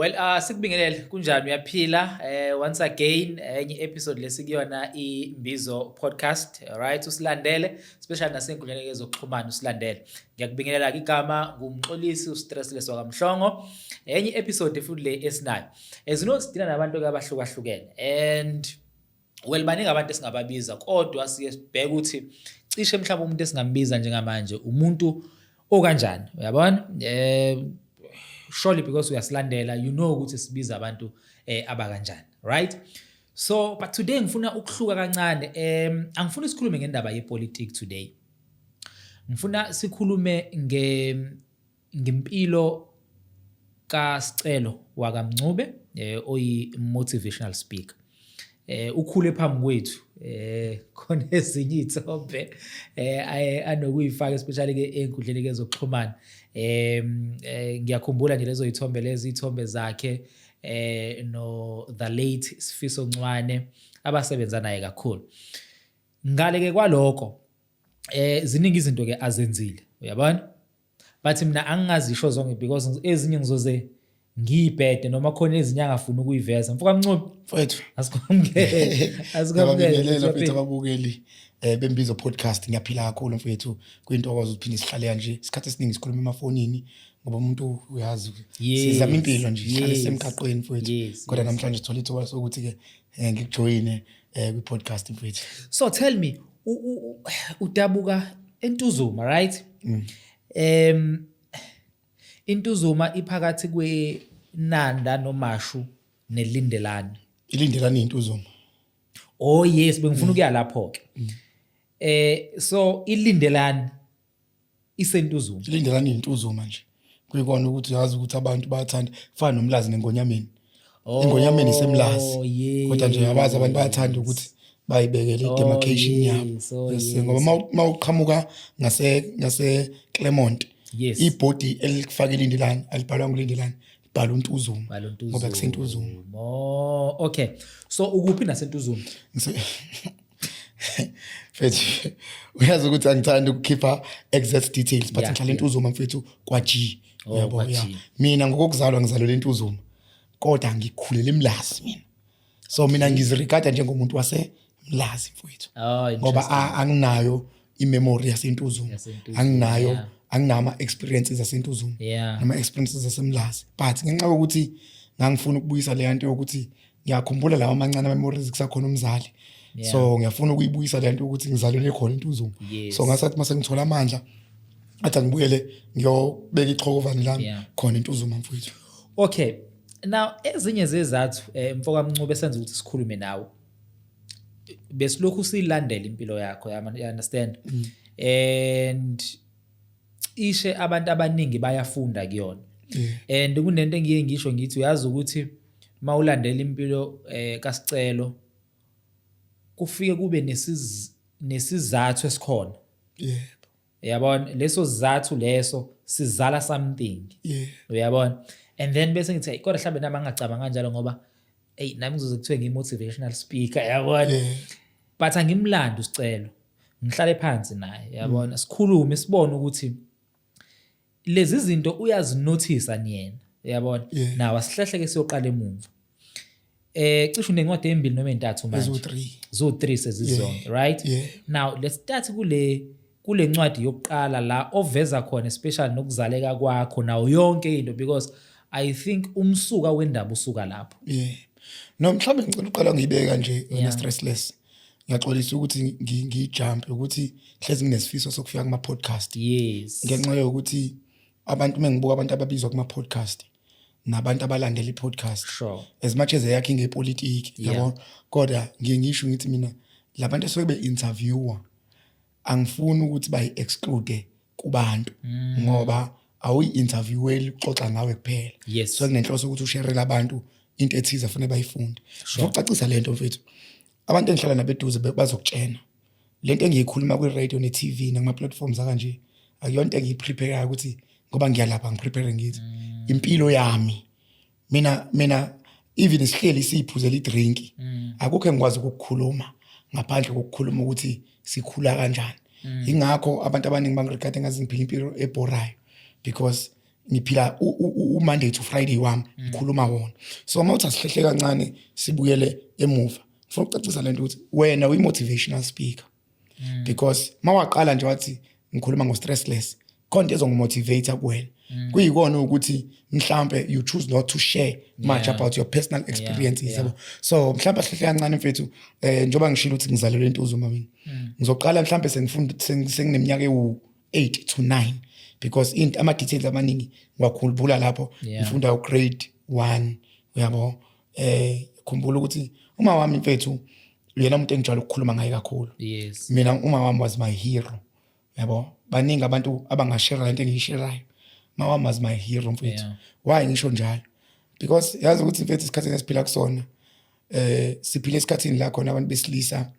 Well, sikubingelele kunjani uyaphila once again enye episode lesikuyona iMbizo podcast. Alright, usilandele especially nasenkundleni yezokuxhumana usilandele. Ngiyakubingelela igama ngumxolisi uStressless wakamhlongo. Enye episode futhi le esinayo. As you know sidina nabantu abahlukahlukene and well baningi abantu esingababiza kodwa siye sibheke ukuthi cishe mhlawumbe umuntu esingambiza njengamanje umuntu okanjani uyabona surely because uyasilandela you know ukuthi sibiza abantu abakanjani right. So but today ngifuna ukuhluka kancane angifuni sikhulume ngendaba yepolitics today. Ngifuna sikhulume ngempilo kaSicelo wakamncube oyi motivational speaker. Ukhule phambi kwethu khona ezinye izithombe anokuyifaka especially ke enkundleni kezokuxhumana. Ngiyakhumbula nje lezo izithombe lezi izithombe zakhe no the late Sifiso Ncwane abasebenza naye kakhulu. Ngale ke kwaloko ziningi izinto ke azenzile uyabona but mina angingazisho zonke because ezinye ngizoze ngiyibhede noma khona ezinye angafuni ukuyiveza mfoka Mncube mfowethu asikwamukele mfethu ababukeli beMbizo podcast. Ngiyaphila kakhulu mfethu kuyintokozo ukuphinde sihlale kanje isikhathi esiningi sikhuluma emafonini ngoba umuntu uyazi sizama impilo nje sihlale semgaqweni mfethu kodwa namhlanje sithola ithuba sokuthi ke ngikujoyine kwi-podcast mfethu. So tell me udabuka eNtuzuma right? iNtuzuma iphakathi kweNanda noMashu neLindelani. Ilindelani iNtuzuma. Oh yes bengifuna ukuya lapho ke. So iLindelani iseNtuzuma. Ilindelani iNtuzuma nje. Kuyikona ukuthi uyazi ukuthi abantu bayathanda kufana nomlazi neNgonyameni. Ingonyameni isemlazi. Kodwa nje abazi abantu bayathanda ukuthi bayibekele demarcation yabo. Ngoba mawuqhamuka ngase Clermont ibhodi elikufaka iLindelani alibhalwa ngoLindelani bhala uNtuzuma ngoba kuseNtuzuma. Oh okay. So ukuphi naseNtuzuma? Mfethu uyazi ukuthi angithanda ukukhipha exact details but ngihlala eNtuzuma mfethu kwaG. Yabo ya. Mina ngokuzalwa ngizalwe eNtuzuma kodwa ngikhulela eMlazi mina. So mina ngizirigada njengomuntu waseMlazi mfethu. Ngoba anginayo imemory yaseNtuzuma. Anginama experiences zaseNtuzuma nama experiences zaseMlazi but ngenxa yokuthi ngangifuna ukubuyisa le nto yokuthi ngiyakhumbula lawa amancane memories kusakhona umzali. So ngiyafuna ukuyibuyisa le nto ukuthi ngizalwe khona eNtuzuma. So ngasathi mase ngithola amandla athi ngibuyele ngiyobeka ichokhovani lami khona eNtuzuma mfowethu. Okay, now ezinye zezathu mfoka Mncube senza ukuthi sikhulume nawe besilokhu silandela impilo yakho you understand and ishe abantu abaningi bayafunda kuyona and kunento engiye ngisho ngithi uyazi ukuthi mawulandela impilo kaSicelo kufike kube nesizathu esikhona. Uyabona leso sizathu leso sizala something. Uyabona and then bese ngithi kodwa mhlambe nami angacabanga kanjalo ngoba nami ngizoze kuthiwe ngi-motivational speaker yabona but angimlanda uSicelo ngihlale phansi naye yabona sikhulume sibone ukuthi lezi zinto uyazinothisa niyena yabona nawe asihlehleke siyoqala emuva. Cishe unencwadi ezimbili noma ezintathu manje zo3 sezizonke right. Now let's start kule ncwadi yokuqala la oveza khona especially nokuzaleka kwakho nawo yonke into because I think umsuka wendaba usuka lapho. No mhlawumbe ngicela uqala ngiyibeka nje na Stressless. Ngiyaxolisa ukuthi ngijump ukuthi hlezi nginesifiso sokufika kuma podcast. Ngenxa yokuthi abantu mengibuka abantu ababizwa kuma podcast nabantu abalandela iPodcast as much as yakhe ngepolitiki yabo kodwa ngisho ngithi mina labantu esobe interviewer angifuni ukuthi bayi exclude kubantu ngoba awuyi-intervieweli uxoxa ngawe kuphela. So kunenhloso ukuthi usharele abantu into ethize afune bayifunde. Ngokucacisa lento mfethu abantu engihlala nabeduze bazokutshena lento engiyikhuluma kwi-radio ne-TV nakuma platforms akanje akuyonto engiyiprepare ukuthi ngoba ngiyalapha ngiprepare ngithi impilo yami mina even isihleli siphuzela idrink akukho engikwazi ukukhuluma ngaphandle kokukhuluma ukuthi sikhula kanjani. Ingakho abantu abaningi bangirigade ngazi ngiphila impilo eborayo because ngiphila Monday to Friday wami ngikhuluma wona. So mawuthi asihlehle kancane sibuyele emuva. Ngifuna ukucacisa lento ukuthi wena uyi-motivational speaker. Because mawaqala nje wathi ngikhuluma ngo-stressless, khona ezongumotivate kuwena. Kuyikona ukuthi mhlambe you choose not to share much about your personal experiences yabo. So mhlambe sihle kancane mfethu njoba ngishilo ukuthi ngizalelwe eNtuzuma mina. Ngizoqala mhlambe sengineminyaka ewu8 to 9 because ama details amaningi ngiyakhumbula lapho ngifunda grade 1 uyabo. Khumbula ukuthi uma wami mfethu uyena umuntu engijwayele ukukhuluma ngaye kakhulu. Yes. Mina uma wami was my hero. Yabo baningi abantu abangashare lento engiyisherayo. Mawami was my hero mfethu. Why ngisho njalo? Because yazi ukuthi mfethu isikhathi esiphila kusona siphila esikhathini la khona abantu besilisa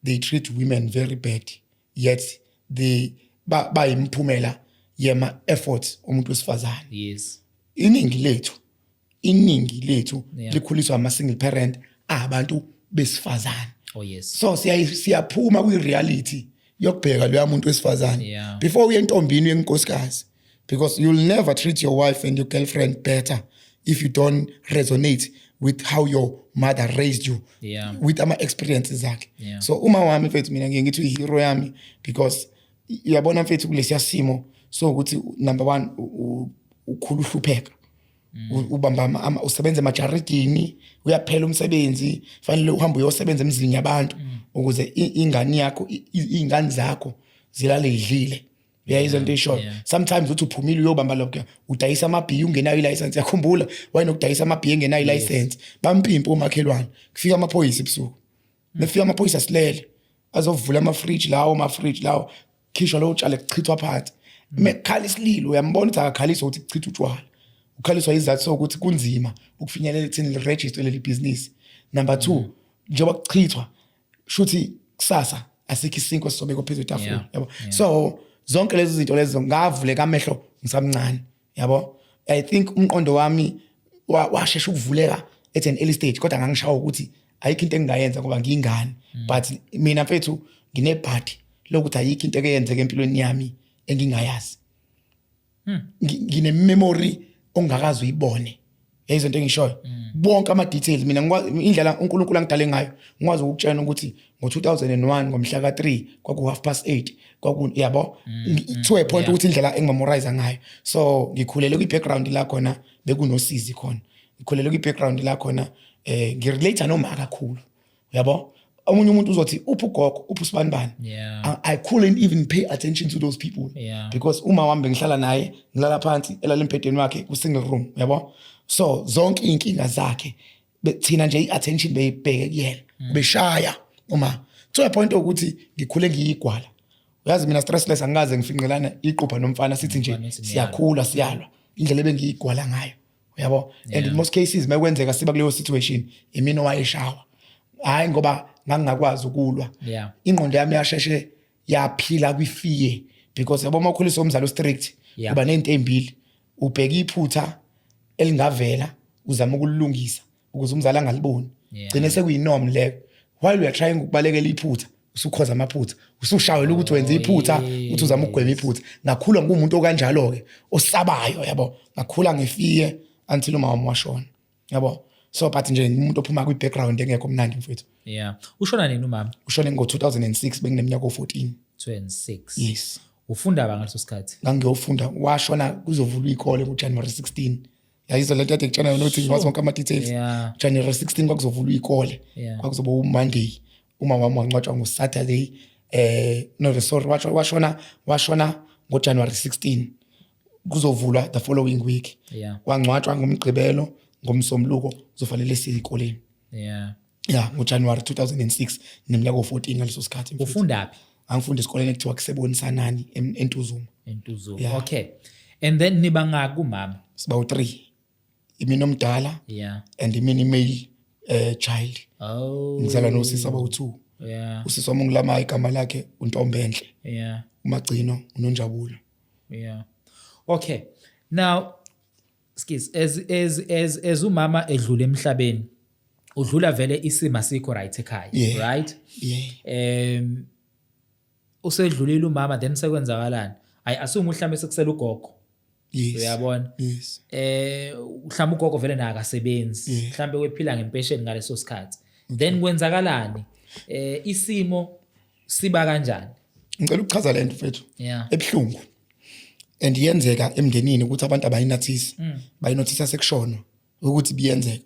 they treat women very bad, yet they bayimphumela yema efforts umuntu wesifazane. Yes. Iningi lethu likhuliswa ama single parent abantu besifazane. Oh yes. So siyaphuma kwi reality yokubheka lo muntu wesifazane before uye entombini yenkosikazi, because you'll never treat your wife and your girlfriend better if you don't resonate with how your mother raised you, with ama experiences zakhe. So uma wami mfethu mina ngithi ihero yami because uyabona mfethu kulesiya simo so ukuthi number 1 ukhulu uhlupheka. Ubamba usebenza emajaridini, uyaphela umsebenzi, fanele uhambe uyosebenza emizini yabantu ukuze ingane zakho zilale idlile. Uyayizwa into esho. Sometimes uthi uphumile uyobamba lokho udayisa amabhiya ungenayo ilicense. Yakhumbula wayinokudayisa amabhiya engenayo ilicense, bampimpa umakhelwane, kufika amaphoyisa ebusuku. Nefika amaphoyisa silele azovula ama-fridge lawo khishwa lo utshale kuchithwa phansi. Mekhala isililo uyambona ukuthi akakhalisa ukuthi kuchitha utshwala. Ukhaliswa izathu sokuthi kunzima ukufinyelela ekutheni register leli business. Number 2, njengoba kuchithwa shuthi kusasa asikho isinko sisobeka phezulu etafuleni yabo. So zonke lezi zinto lezo ngavuleka amehlo ngisamncane yabo. I think umqondo wami washesha ukuvuleka at an early stage, kodwa ngangishawa ukuthi ayikho into engingayenza ngoba ngiyingane. But mina mfethu nginebhadi lokuthi ayikho into ekuyenzeka empilweni yami engingayazi. Ngine memory ongakazi uyibone. Yayizo into engishoyo. Bonke ama details mina indlela uNkulunkulu angidale ngayo ngikwazi ukutshela ukuthi ngo2001 ngomhla ka3 kwaku 8:30 kwaku yabo to a point ukuthi indlela engimemorize ngayo. So ngikhulele kwi background la khona bekunosizi khona. Ngikhulele kwi background la khona ngirelate noma kakhulu. Yabo omunye umuntu uzothi uphu gogo uphu sibanibani. I couldn't even pay attention to those people because uma wami ngihlala naye ngilala phansi elala embhedeni wakhe ku single room yabo. So zonke inkinga zakhe bethina nje iattention beyibheke kuyena beshaya uma to a point ukuthi ngikhule ngiyigwala. Uyazi mina stressless angaze ngifinqelana iqupha nomfana sithi nje siyakhula siyalwa indlela ebengiyigwala ngayo yabo. And in most cases makwenzeka siba kuleyo situation imina owayeshawa, hayi ngoba ngangakwazi ukulwa. Ingqondo yami yasheshe yaphila kwi-fear because yabo makhuliso umzalo strict uba nento embili, ubheka iphutha elingavela uzama ukulungisa ukuze umzali angaliboni. Gcine sekuyinorm leyo. While we are trying ukubalekela iphutha usukhoza amaphutha, usushawela ukuthi wenze iphutha uthi uzama ukugwema iphutha. Ngakhula ngumuntu okanjalo ke osabayo yabo. Ngakhula ngefear until umama washona yabo. So but nje umuntu ophuma kwi background engekho mnandi mfethu. Ushona nini umama? Ushone ngo2006 bengineminyaka 14. 26. Yes. Ufunda ba ngaleso sikhathi? Ngangiyofunda, washona kuzovulwa ikole ngoJanuary 16. Yayizo lento ade ngitshela nothi ngikwazi wonke ama details. January 16 kwakuzovulwa ikole. Kwakuzoba uMonday. Uma wami wangcwatshwa ngoSaturday. No sorry, washona ngoJanuary 16. Kuzovulwa the following week. Wangcwatshwa ngomgqibelo ngomsombuluko kuzofanele siyikoleni. ngoJanuary 2006 neminyaka 14 ngaleso sikhathi. Ufunda phi? Angifunda esikoleni ekuthiwa kusebonisanani eNtuzuma. Okay. And then niba ngaka umama? Siba u3. Imina omdala and imina imale child. Ngizalwa nosisi aba u2. Usisi wami ngilama igama lakhe uNtombenhle. uMagcino uNonjabulo. Okay. Now skis as umama edlula emhlabeni udlula vele isima sikho right ekhaya, right? Usedlulile umama then sekwenzakalani? I assume mhlambe sekusela ugogo. uyabona mhlawumbe ugogo vele naye akasebenzi mhlawumbe wephila ngempesheni ngaleso sikhathi then kwenzakalani isimo siba kanjani ngicela ukuchaza lento mfethu ebhlungu and yenzeka emndenini ukuthi abantu abayinothisi bayinothisa sekushona ukuthi biyenzeka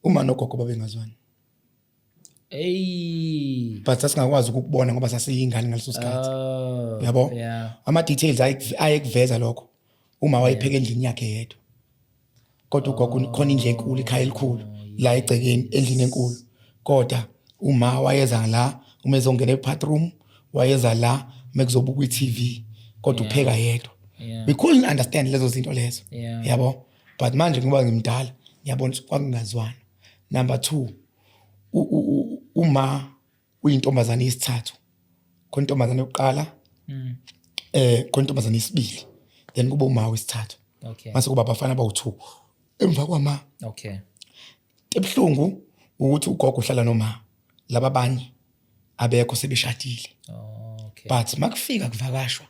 uma nogogo babengazwani but sasingakwazi ukubona ngoba sasiyingane ngaleso sikhathi yabo ama details ayekuveza lokho uma wayepheka endlini yakhe yedwa kodwa ugogo khona indle enkulu ikhaya elikhulu la egcekeni endlini enkulu kodwa uma wayeza la uma ezongena ebathroom wayeza la mekuzobuka iTV kodwa upheka yedwa we couldn't understand lezo zinto lezo yabo but manje ngoba ngimdala ngiyabona ukuthi kwakungazwana number 2 uma uyintombazane yesithathu khona intombazane yokuqala khona intombazane yesibili then kuba uma wesithathu mase kuba abafana abawu2 emva kwama ebhlungu ukuthi ugogo uhlala noma laba abanye abekho sebeshadile but makufika kuvakashwa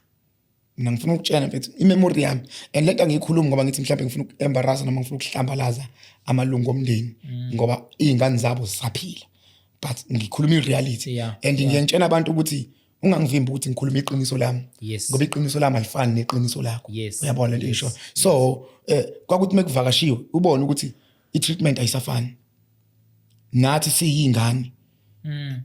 mina ngifuna ukutshela mfethu imemory yami and lento ngiyikhuluma ngoba ngithi mhlawumbe ngifuna ukuembarrassa noma ngifuna ukuhlambalaza amalungu omndeni ngoba izingane zabo zisaphila but ngikhuluma ireality and ngiyantshela abantu ukuthi ungangivimbi ukuthi ngikhuluma iqiniso lami ngoba iqiniso lami alifani neqiniso lakho uyabona lento isho so kwakuthi mekuvakashiwe ubone ukuthi i-treatment ayisafani nathi siyingane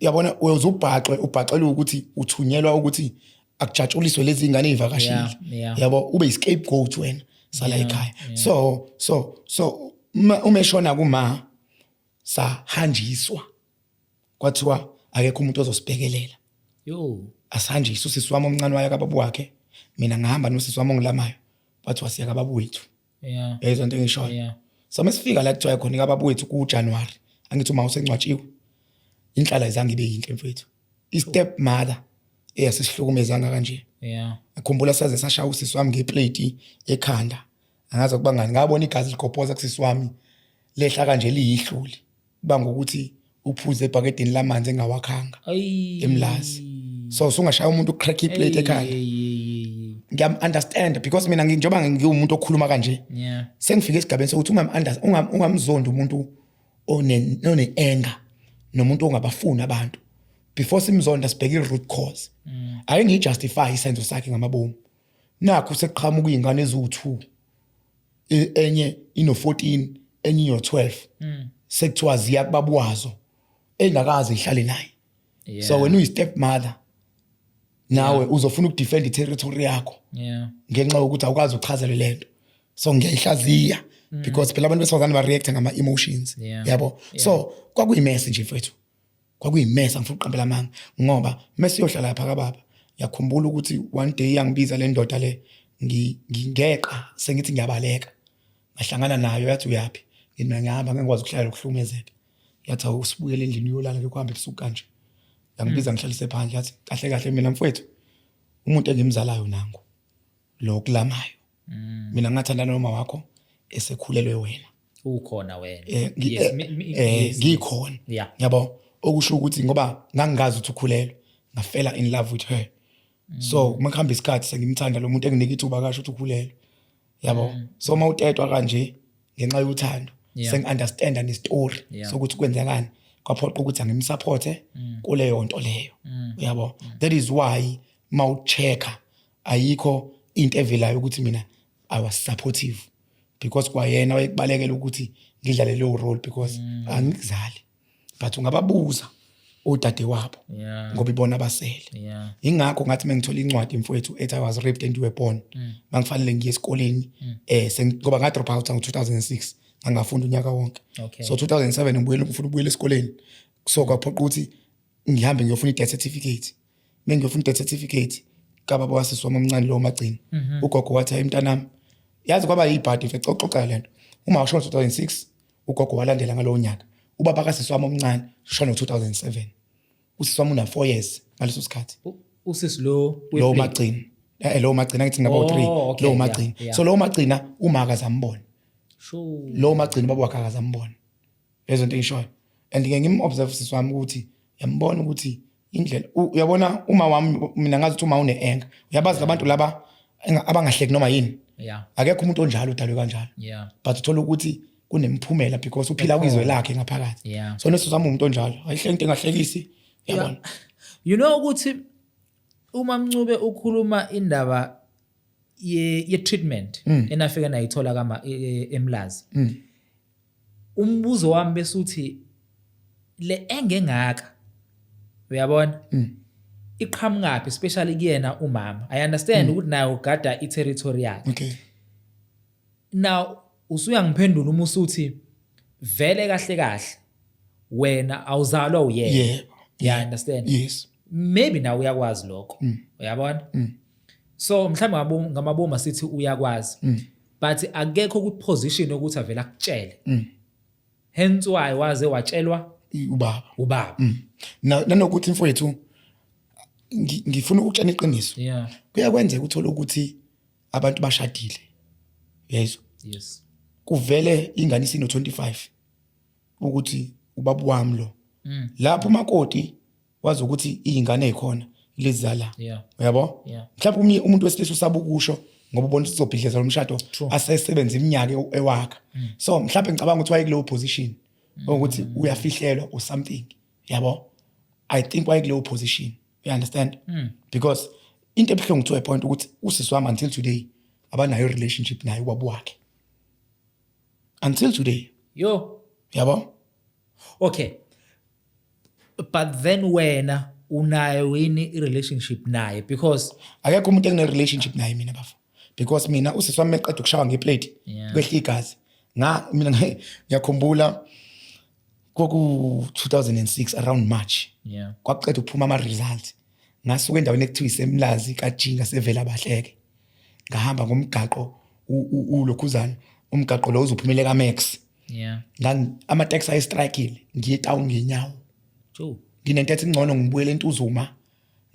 uyabona ubhaqelwe ukuthi uthunyelwa ukuthi akujatshuliswe lezi ingane ezivakashile yabo ube iscapegoat wena sala ekhaya so umeshona kuma sahanjiswa kwathiwa akekho umuntu ozosibhekelela asihanjiswa usisi wami omncane waya kaBaba wakhe mina ngahamba nosisi wami ongilamayo bathi wasiya kaBaba wethu yezwa into engishoyo so mesifika la kuthiwa khona kaBaba wethu kuJanuary angithi uma usencwatshiwe inhlala izange ibe yinhle mfethu i-step mother eyasihlukumezanga kanje ngikhumbula saze sashaya usisi wami ngeplate ekhanda angazi ukuba ngani ngabona igazi ligobhoza kusisi wami lehla kanje liyihluli kuba ngokuthi uphuze ebhakedeni lamanzi engawakhanga emlazi so usungashaya umuntu ucrack iplate ekhanda ngiyam understand because mina njengoba ngiwumuntu okhuluma kanje sengifike esigabeni sokuthi ungamzondi umuntu one anger nomuntu ongabafuni abantu before simzonda sibheke i-root cause ayengiyijustify isenzo sakhe ngamabomu nakho seqhamuka izingane eziwu2 enye ino14 enye ino12 sekuthiwa ziya kuBaba wazo engakazi ihlale naye so when uyi step mother nawe uzofuna ukudefend i-territory yakho ngenxa yokuthi awukazi uchazele lento so ngiyayihlaziya because phela abantu besifazane ba react ngama emotions yabo so kwakuyimess nje mfethu kwakuyimess angifuna uqambela amanga ngoba mesiyohlala lapha kaBaba yakhumbula ukuthi one day yangibiza le ndoda le ngingeqa sengithi ngiyabaleka ngahlangana nayo yathi uyapi mina ngihamba ngengikwazi ukuhlala ukuhlumezeka yathi usibuyele endlini uyolala ngekuhamba ebusuku kanje yangibiza ngihlalise phandle yathi kahle kahle mina mfowethu umuntu engimzalayo nangu lo kulamayo mina ngathandana noma wakho esekhulelwe wena ukhona wena ngikhona yabo okusho ukuthi ngoba ngangazi ukuthi ukhulelwe ngafela in love with her so makuhamba isikhathi sengimthanda lo muntu enginike ithuba kasho ukuthi ukhulelwe yabo so mawutetwa kanje ngenxa yothando sengi-understand ne-story sokuthi kwenzekani kwaphoqa ukuthi angimsupporte kuleyo nto leyo yabo that is why mawuchecka ayikho into evelayo ukuthi mina I was supportive because kwayena wayekubalekela ukuthi ngidlale leyo role because angikuzali but ungababuza odade wabo ngoba ibona abasele ingakho ngathi mengithola incwadi mfowethu ethi I was raped and you were born mangifanele ngiye esikoleni ngoba nga drop out ngo2006 angafunda unyaka wonke so 2007 ngibuyela ukufuna ukubuyela esikoleni so kwaphoqa ukuthi ngihambe ngiyofuna i-death certificate mengiyofuna i-death certificate kaBaba wasisi wami omncane lo magcina ugogo wathi hayi mntanami yazi kwaba yibhadi mfethu xoxa lento uma ushona 2006 ugogo walandela ngalowo nyaka ubaba kasisi wami omncane ushona ngo2007 usisi wami una 4 years ngaleso sikhathi usisi lo magcina lo magcina ngithi ngaba 3 lo magcina so lo magcina uma akazambona lo magcina baba wakhe akazambona lezo nto engishoyo and ngimobserve sisi wami ukuthi yambona ukuthi indlela uyabona uma wami mina ngazi ukuthi uma une anger uyabazi abantu laba abangahleki noma yini Yeah. Akekho umuntu onjalo udalwe kanjalo. Yeah. But uthola ukuthi kunemphumela because uphila kwizwe lakhe ngaphakathi. Yeah. So neso sami umuntu onjalo. Ayihle into engahlekisi. Yabona. You know ukuthi uma Mncube ukhuluma indaba ye treatment enafika nayithola kama eMlazi. Umbuzo wami besuthi le engengaka uyabona iqhamukapi especially kuyena umama. I understand ukuthi nayo ugada i-territory yakhe. Okay. Now usuyangiphendula uma usuthi vele kahle wena awuzalwa uyena. Yeah. Yeah, understand. Yes. Maybe now uyakwazi lokho. Uyabona? So mhlawumbe ngamaboma sithi uyakwazi. But akekho ku position ukuthi avela akutshele. Hence why waze watshelwa ubaba. Nanokuthi mfowethu ngifuna ukutshela iqiniso. Yeah. Kuyakwenzeka uthola ukuthi abantu bashadile. Yes. Kuvele ingane isino 25 ukuthi ubaba wami lo. Lapho umakoti wazi ukuthi izingane ezikhona lezizala. Uyabo? Mhlawumbe umuntu wesilisa usaba ukusho ngoba ubona ukuthi uzobhidleza lo mshado asesebenza iminyaka ewakha. So mhlawumbe ngicabanga ukuthi waye kuleyo position ukuthi uyafihlelwa or something. Yabo? I think waye kuleyo position. You understand? Because into ebuhlungu to a point ukuthi usisi wami until today abanayo relationship naye ubaba wakhe. Until today. Yabo? Okay. But then wena unayo yini relationship naye because akekho umuntu engine relationship naye mina bafu because mina usisi wami eqeda ukushawa ngeplate kwehla igazi mina ngiyakhumbula koku 2006 around March kwaqeda ukuphuma ama results ngasuka endaweni ekuthiwa iseMlazi kaJinga sevela bahleke ngahamba ngomgaqo ulokhuzana umgaqo lo uzophumela kaMax ama taxi ay strikeile ngiye town ngenyawo nginentethe ingcono ngibuyele eNtuzuma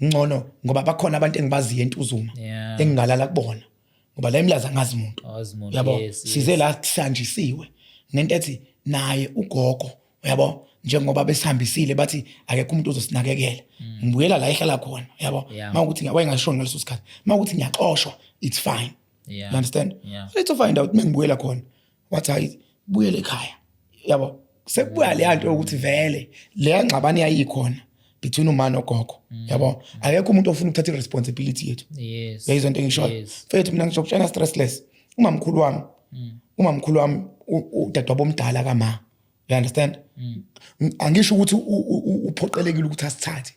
ngcono ngoba bakhona abantu engibaziyo eNtuzuma engingalala kubona ngoba la eMlazi angazi umuntu yabo size la kusanjisiwe nentethe naye ugogo yabo njengoba besihambisile bathi akekho umuntu ozosinakekela ngibuyela la ehlala khona yabo mawukuthi wayengashoni ngaleso sikhathi mawukuthi ngiyaxoshwa it's fine you understand let's find out mengibuyela khona wathi hayi buyele ekhaya yabo sekubuya le nto ukuthi vele le ngxabane yayikhona between umama nogogo yabo akekho umuntu ofuna ukuthatha iresponsibility yethu yayizwe into engisho mfethu mina ngizokutshela stressless umamkhulu wami udadewabo omdala kama you understand angisho ukuthi uphoqelekile ukuthi asithathe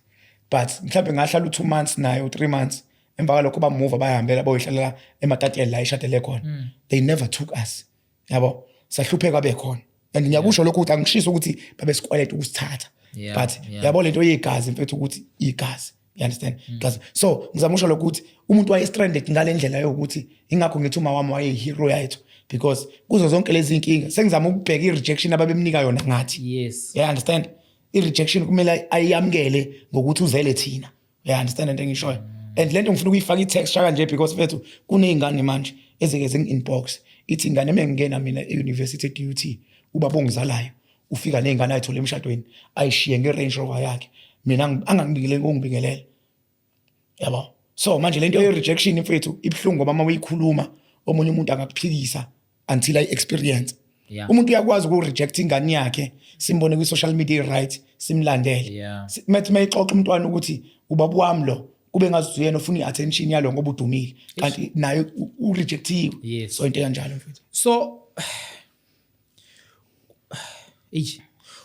but mhlawumbe ngahlala u2 months naye u3 months emva kwalokho bamove bayahambela boyihlalela eMatatiyeli la eshadele khona they never took us yabo sahlupheka bekhona and ngiyakusho lokho ukuthi angishisa ukuthi babesikweleta ukusithatha but yabo lento yegazi mfethu ukuthi igazi you understand gazi so ngizamusho lokho ukuthi umuntu waye stranded ngale ndlela yokuthi ingakho ngithi uma wami waye hero yethu because kuzo zonke lezi inkinga sengizama ukubheka irejection ababemnika yona ngathi you understand irejection kumele ayamkele ngokuthi uzele thina you understand into engishoyo and lento ngifuna ukuyifaka i-text kanje because mfethu kunezingane manje ezike inbox ithi ingane mengena mina e-university duty ubaba ongizalayo ufika nezingane ayithola emshadweni ayishiye nge-Range Rover yakhe mina angangibikele ngongibikelela yabo so manje lento ye-rejection mfethu ibhlungu ngoba mama uyikhuluma omunye umuntu angakuphikisa until I experience umuntu uyakwazi uku-reject ingane yakhe simbone kwi-social media right simlandele methi mayixoxa umntwana ukuthi ubaba wami lo kube ngazi uyena ofuna i-attention yalo ngoba udumile kanti naye u-rejectiwe so into kanjalo mfethu so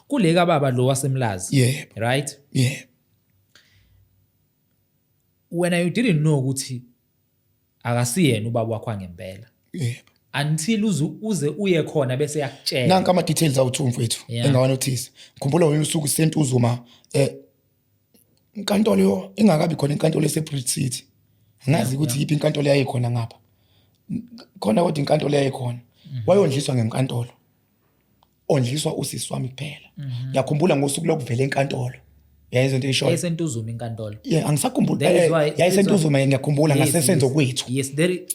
kuleka baba lo waseMlazi right when you didn't know ukuthi akasiyena ubaba wakho angempela until uze uye khona bese yakutshela nanka ama details awu2 mfethu engawanothisa ngikhumbula wena usuku seNtuzuma inkantolo yo ingakabi khona inkantolo eseBridge City angazi ukuthi yipi inkantolo yayikhona ngapha khona kodwa inkantolo yayikhona wayondliswa ngenkantolo ondliswa usisi wami kuphela ngiyakhumbula ngosuku lokuvela enkantolo yayizwe into eshoyo yayiseNtuzuma inkantolo angisakhumbula yayiseNtuzuma ngiyakhumbula ngasesenzo kwethu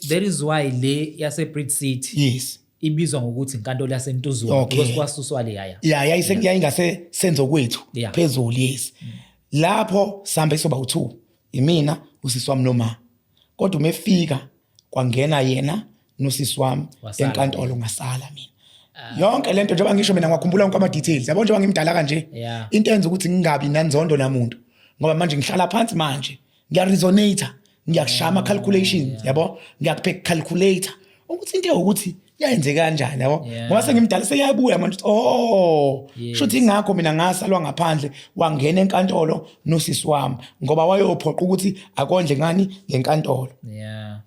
there is why le yaseBridge City ibizwa ngokuthi inkantolo yaseNtuzuma because kwasuswa le yayingase senzo kwethu phezulu lapho sambe soba u2 imina usisi wami noma kodwa umefika kwangena yena nosisi wami Wasala enkantolo ngasala mina. Yonke lento njengoba ngisho mina ngakhumbula konke ama details. Yabo njengoba ngimdala kanje. Yeah. Into enza ukuthi ngingabi nanzondo namuntu. Ngoba manje ngihlala phansi manje. Ngiyaresonate, ngiyakushama calculations, yabo? Ngiyakuphe calculator. Ukuthi into ukuthi yayenzeka kanjani yabo? Ngoba sengimdala seyabuya manje shothi ingakho mina ngasalwa ngaphandle wangena enkantolo nosisi wami ngoba wayophoqa ukuthi akondle ngani lenkantolo. Yeah.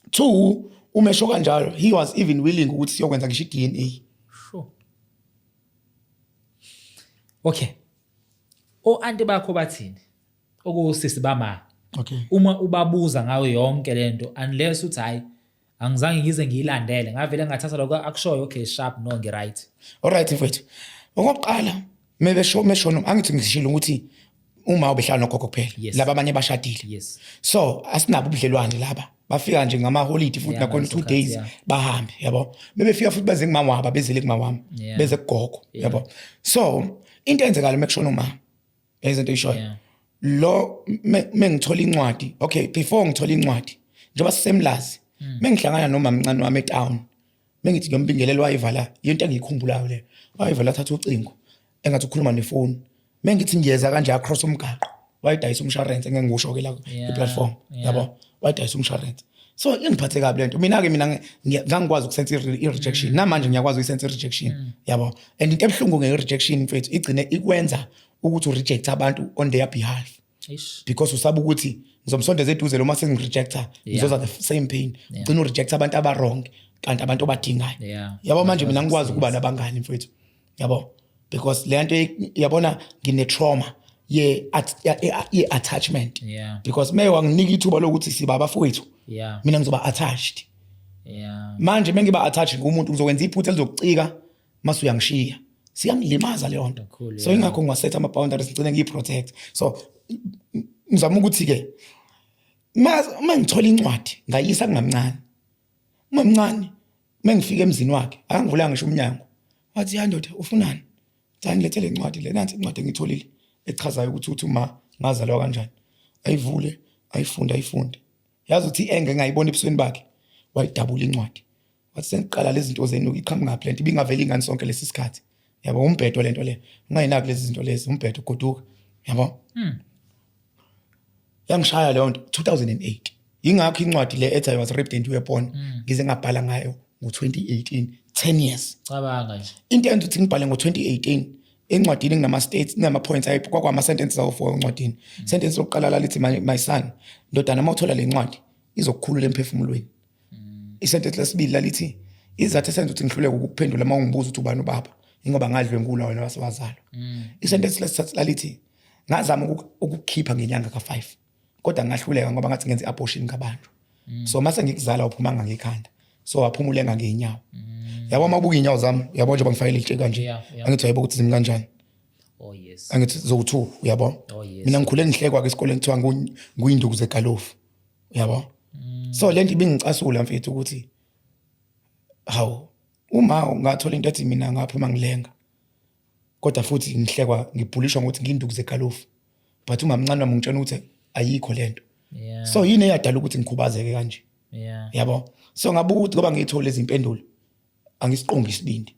2 umesho kanjalo he was even willing ukuthi siyokwenza ngisho iDNA. Sure. Okay. Anti bakho bathini? Okusisi bama. Okay. Uma ubabuza ngayo yonke lento unless uthi hayi angizange ngize ngiyilandele ngavele ngathatha lokho akushoyo okay sharp no ngi right. Alright mfethu. Okokuqala mesho angithi ngishilo ukuthi uma ubehlala nogogo kuphela laba abanye bashadile. Yes. So asinabo ubudlelwane laba. Bafika nje ngama holiday futhi nakhona 2 days bahambe yabo. Bebefika futhi beze ngimama wabo bezele kumama wami beze kugogo yabo. So into enzekala mekushona uma izinto eyishoyo. Lo mengithola incwadi okay before ngithola incwadi njengoba sisemlazi mengihlangana noma mncane wami etown mengithi ngiyombingelela wayivala into engiyikhumbulayo le wayivala thatha ucingo engathi ukhuluma nefoni mengithi ngiyeza kanje across umgaqo wayidayisa umshwarense engengikusho ke la ku-platform yabo wayidayisa umshwarense so ingiphathe kabi lento mina ngangikwazi ukusense i-rejection namanje ngiyakwazi ukusense i-rejection yabo and into ebhlungu nge-rejection mfethu igcine ikwenza ukuthi ureject abantu on their behalf because usaba ukuthi ngizomsondeza eduze lo mase ngirejecta ngizoza the same pain ugcina ureject abantu aba-wrong kanti abantu obadingayo yabo manje mina ngikwazi ukuba nabangani mfethu yabo because le nto yabona ngine-trauma ye-attachment because me wanginika ithuba lokuthi siba abafowethu mina ngizoba attached manje mengiba attached ngumuntu ngizokwenza iphutha elizokucika mase uyangishiya siyangilimaza leyo nto so ingakho ngiwasetha ama-boundaries ngigcine ngiyi-protect so ngizama ukuthi-ke uma ngithola incwadi ngayisa kungamncane umamncane mengifika emzini wakhe akangivulanga ngisho umnyango wathi ya ndoda ufunani cha ngilethele incwadi le nansi incwadi engitholile echazayo ukuthi uma ngazalwa kanjani ayivule ayifunde yazi ukuthi enge ngayibona ebusweni bakhe wayidabula incwadi wathi sengiqala lezi zinto zenu iqhamuka ngapha lento ibingaveli ingani sonke lesi sikhathi yabo umbhedo lento le ungayinaki lezi zinto lezi umbhedo ugoduka yabo yangishaya leyo nto 2008 ingakho incwadi le ethi I was raped and you were born ngize ngabhala ngayo ngo-2018 10 years cabanga nje into enza ukuthi ngibhale ngo-2018 encwadini nginama-states nginama-points kwakwama-sentences awu-4 encwadini sentence lokuqala lalithi my son ndodana uma uthola le ncwadi izokukhulula emphefumulweni isentence lesibili lalithi izathu esenza ukuthi ngihluleke ukuphendula uma ungibuza ukuthi ubani ubaba ingoba ngadlwengula wena wasewazalwa isentence lesithathu lalithi ngazama ukukukhipha ngenyanga ka5 kodwa ngahluleka ngoba ngathi ngenze abortion ngabantu so mase ngikuzala uphumanga ngekhanda so waphumulenga ngeenyawo yabo mabuka inyawo zami yabo nje bangifayile itshe kanje angithi hayibo ukuthi zimi kanjani angithi zoku2 uyabo mina ngikhule ngihlekwa ke esikoleni kuthiwa nguyinduku zegalofu yabo so lento ibingicasula mfethu ukuthi hawu uma ungathola into ethi mina ngaphuma ngilenga kodwa futhi ngihlekwa ngibhulishwa ukuthi ngiyinduku zegalofu but umamncane wami ngitshena ukuthi ayikho lento so yini eyadala ukuthi ngikhubazeke kanje yabo so ngabuka ukuthi ngoba ngiyithola izimpendulo angisiqongi isibindi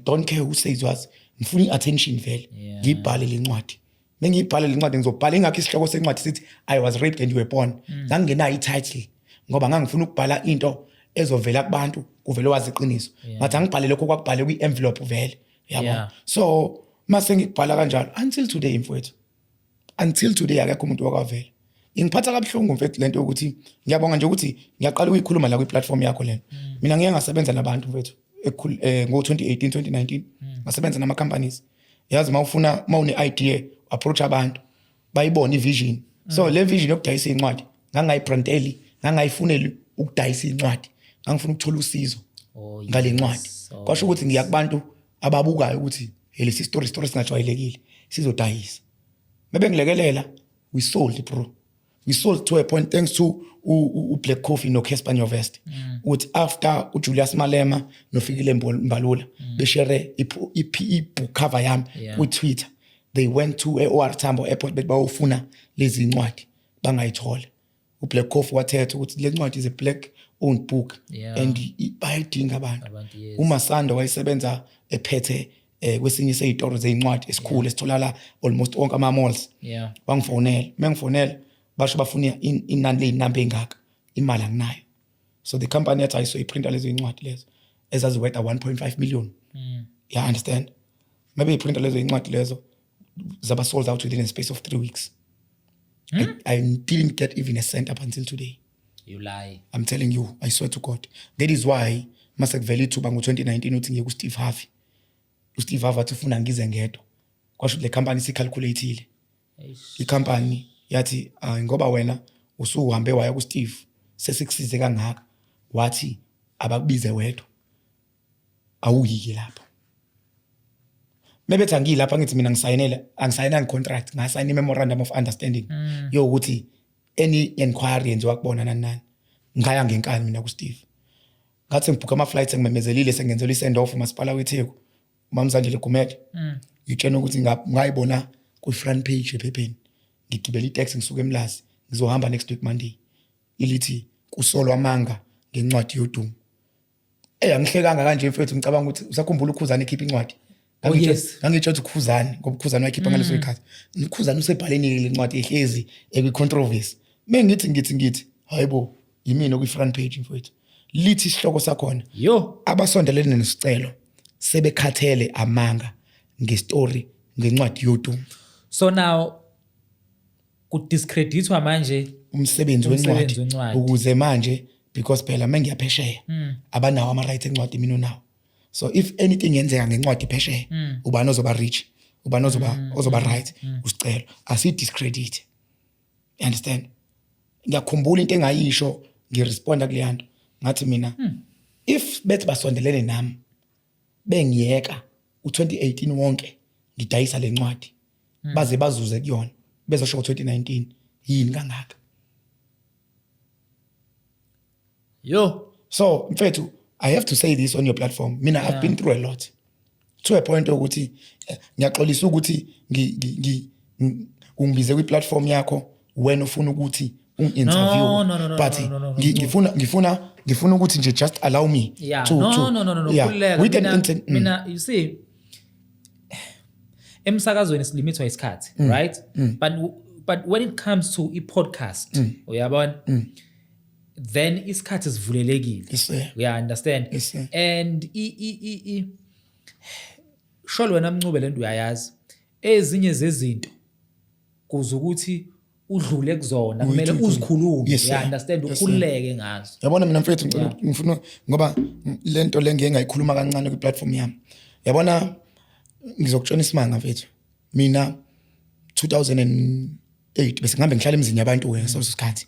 don't care who says what ngifuna i-attention vele ngibhale le ncwadi mengiyibhale le ncwadi ngizobhala ingakho isihloko sencwadi sithi I was raped and you were born ngangingenayo i-title ngoba ngangifuna ukubhala into ezovela kubantu kuvele wazi iqiniso ngathi angibhale lokho kwakubhale kwi-envelope vele yabo so mase ngikubhala kanjalo until today mfowethu until today akekho umuntu wakwavela ingiphatha kabuhlungu mfethu lento ukuthi ngiyabonga nje ukuthi ngiyaqala ukuyikhuluma la kwi-platform yakho lena mina ngeke ngasebenza nabantu mfethu ngo-2018 2019 ngasebenza nama-companies yazi uma une-idea approach abantu bayibone i-vision so le vision yokudayisa iy'ncwadi ngangayiprinteli ngangayifuneli ukudayisa iy'ncwadi ngangifuna ukuthola usizo ngale ncwadi kwasho ukuthi ngiya kubantu ababukayo ukuthi lesi story singajwayelekile sizodayisa bebengilekelela we sold bro we sold to a point thanks to Black Coffee no Casper Nyovest with after uJulius Malema no Fikile Mbalula beshare i-book cover yami ku Twitter they went to OR Tambo airport bawufuna lezi ncwadi bangayithola uBlack Coffee wathetha ukuthi le ncwadi is a black own book and bayidinga abantu. uMasando wayesebenza ephethe kwesinye seyitoro zezincwadi esikhulu esitholala almost onke ama malls. Bangifonela mengifonela basho bafuna inani leyinamba engaka, imali anginayo. So the company yathi ayisoyiprinta lezo zincwadi lezo ezaziwetha 1.5 million. Yeah, understand? Maybe iprinta lezo zincwadi lezo zaba sold out within a space of 3 weeks. I didn't get even a cent up until today. You lie. I'm telling you, I swear to God. That is why masakuvele ithuba ngo-2019 uthi ngiye kuSteve Harvey. uSteve Harvey athi ufuna ngize ngedwa. Kwasho le company sicalculateile. I-company yathi ngoba wena usuhambe waya kuSteve sesikusize kangaka wathi abakubize wedwa. Awuyike lapho. Mebethi angilapha ngithi mina angisayinanga contract, ngasayina i-memorandum of understanding yokuthi any inquiry yenziwa kubona nani ngaya ngenkani mina kuSteve. Ngathi ngibhuka ama-flights engimemezelile sengenzelwa i-send off umasipala weTheku uMamzandile Gumede. Ngitshena ukuthi ngayibona ku-front page ephepheni, ngigibela itaxi ngisuka eMlazi ngizohamba next week Monday, ilithi kusolwa amanga ngencwadi yodumo. Angihlekanga kanje mfethu, ngicabanga ukuthi usakhumbula uKhuzani ekhipha incwadi. Ngangitsho ukuthi uKhuzani ngoba uKhuzani wayikhipha ngaleso ikhathi. uKhuzani usebhaleni le ncwadi ehlezi ekwi-controversy. Ngithi hayibo yimina kwi-front page mfethu. Lithi isihloko sakhona abasondelene nesicelo sebekhathele amanga ngestory ngencwadi yodumo. So now kudiscreditwa manje umsebenzi wencwadi ukuze manje because phela mengiyaphesheya abanawo ama-rights encwadi mina nawo. So if anything yenzeka ngencwadi phesheya ubani ozoba rich, ubani ozoba right usicelo asi-discredit. You understand? Ngiyakhumbula into engayisho ngiresponda kule nto ngathi mina if bethi basondelene nami bengiyeka u2018 wonke ngidayisa le ncwadi baze bazuze kuyona bezosho ngo2019 yini kangaka. So mfethu, I have to say this on your platform. Mina I've been through a lot. To a point ukuthi ngiyaxolisa ukuthi ungibize kwi-platform yakho wena ufuna ukuthi un-interview. But ngifuna ukuthi nje just allow me to with mina you see emsakazweni silimithwa isikhathi, right? But when it comes to i-podcast uyabona then isikhathi sivulelekile. We understand. And sholo wena Mncube lento uyayazi ezinye zezinto kuze ukuthi udlule kuzona kumele uzikhulume. You understand, ukhululeke ngazo. Yabona mina mfethu ngifuna ngoba lento lenge ngayikhuluma kancane kwi-platform yami. Yabona ngizokutshona isimanga mfethu. Mina 2008 bese ngihambe ngihlala emzini yabantu ngaleso sikhathi.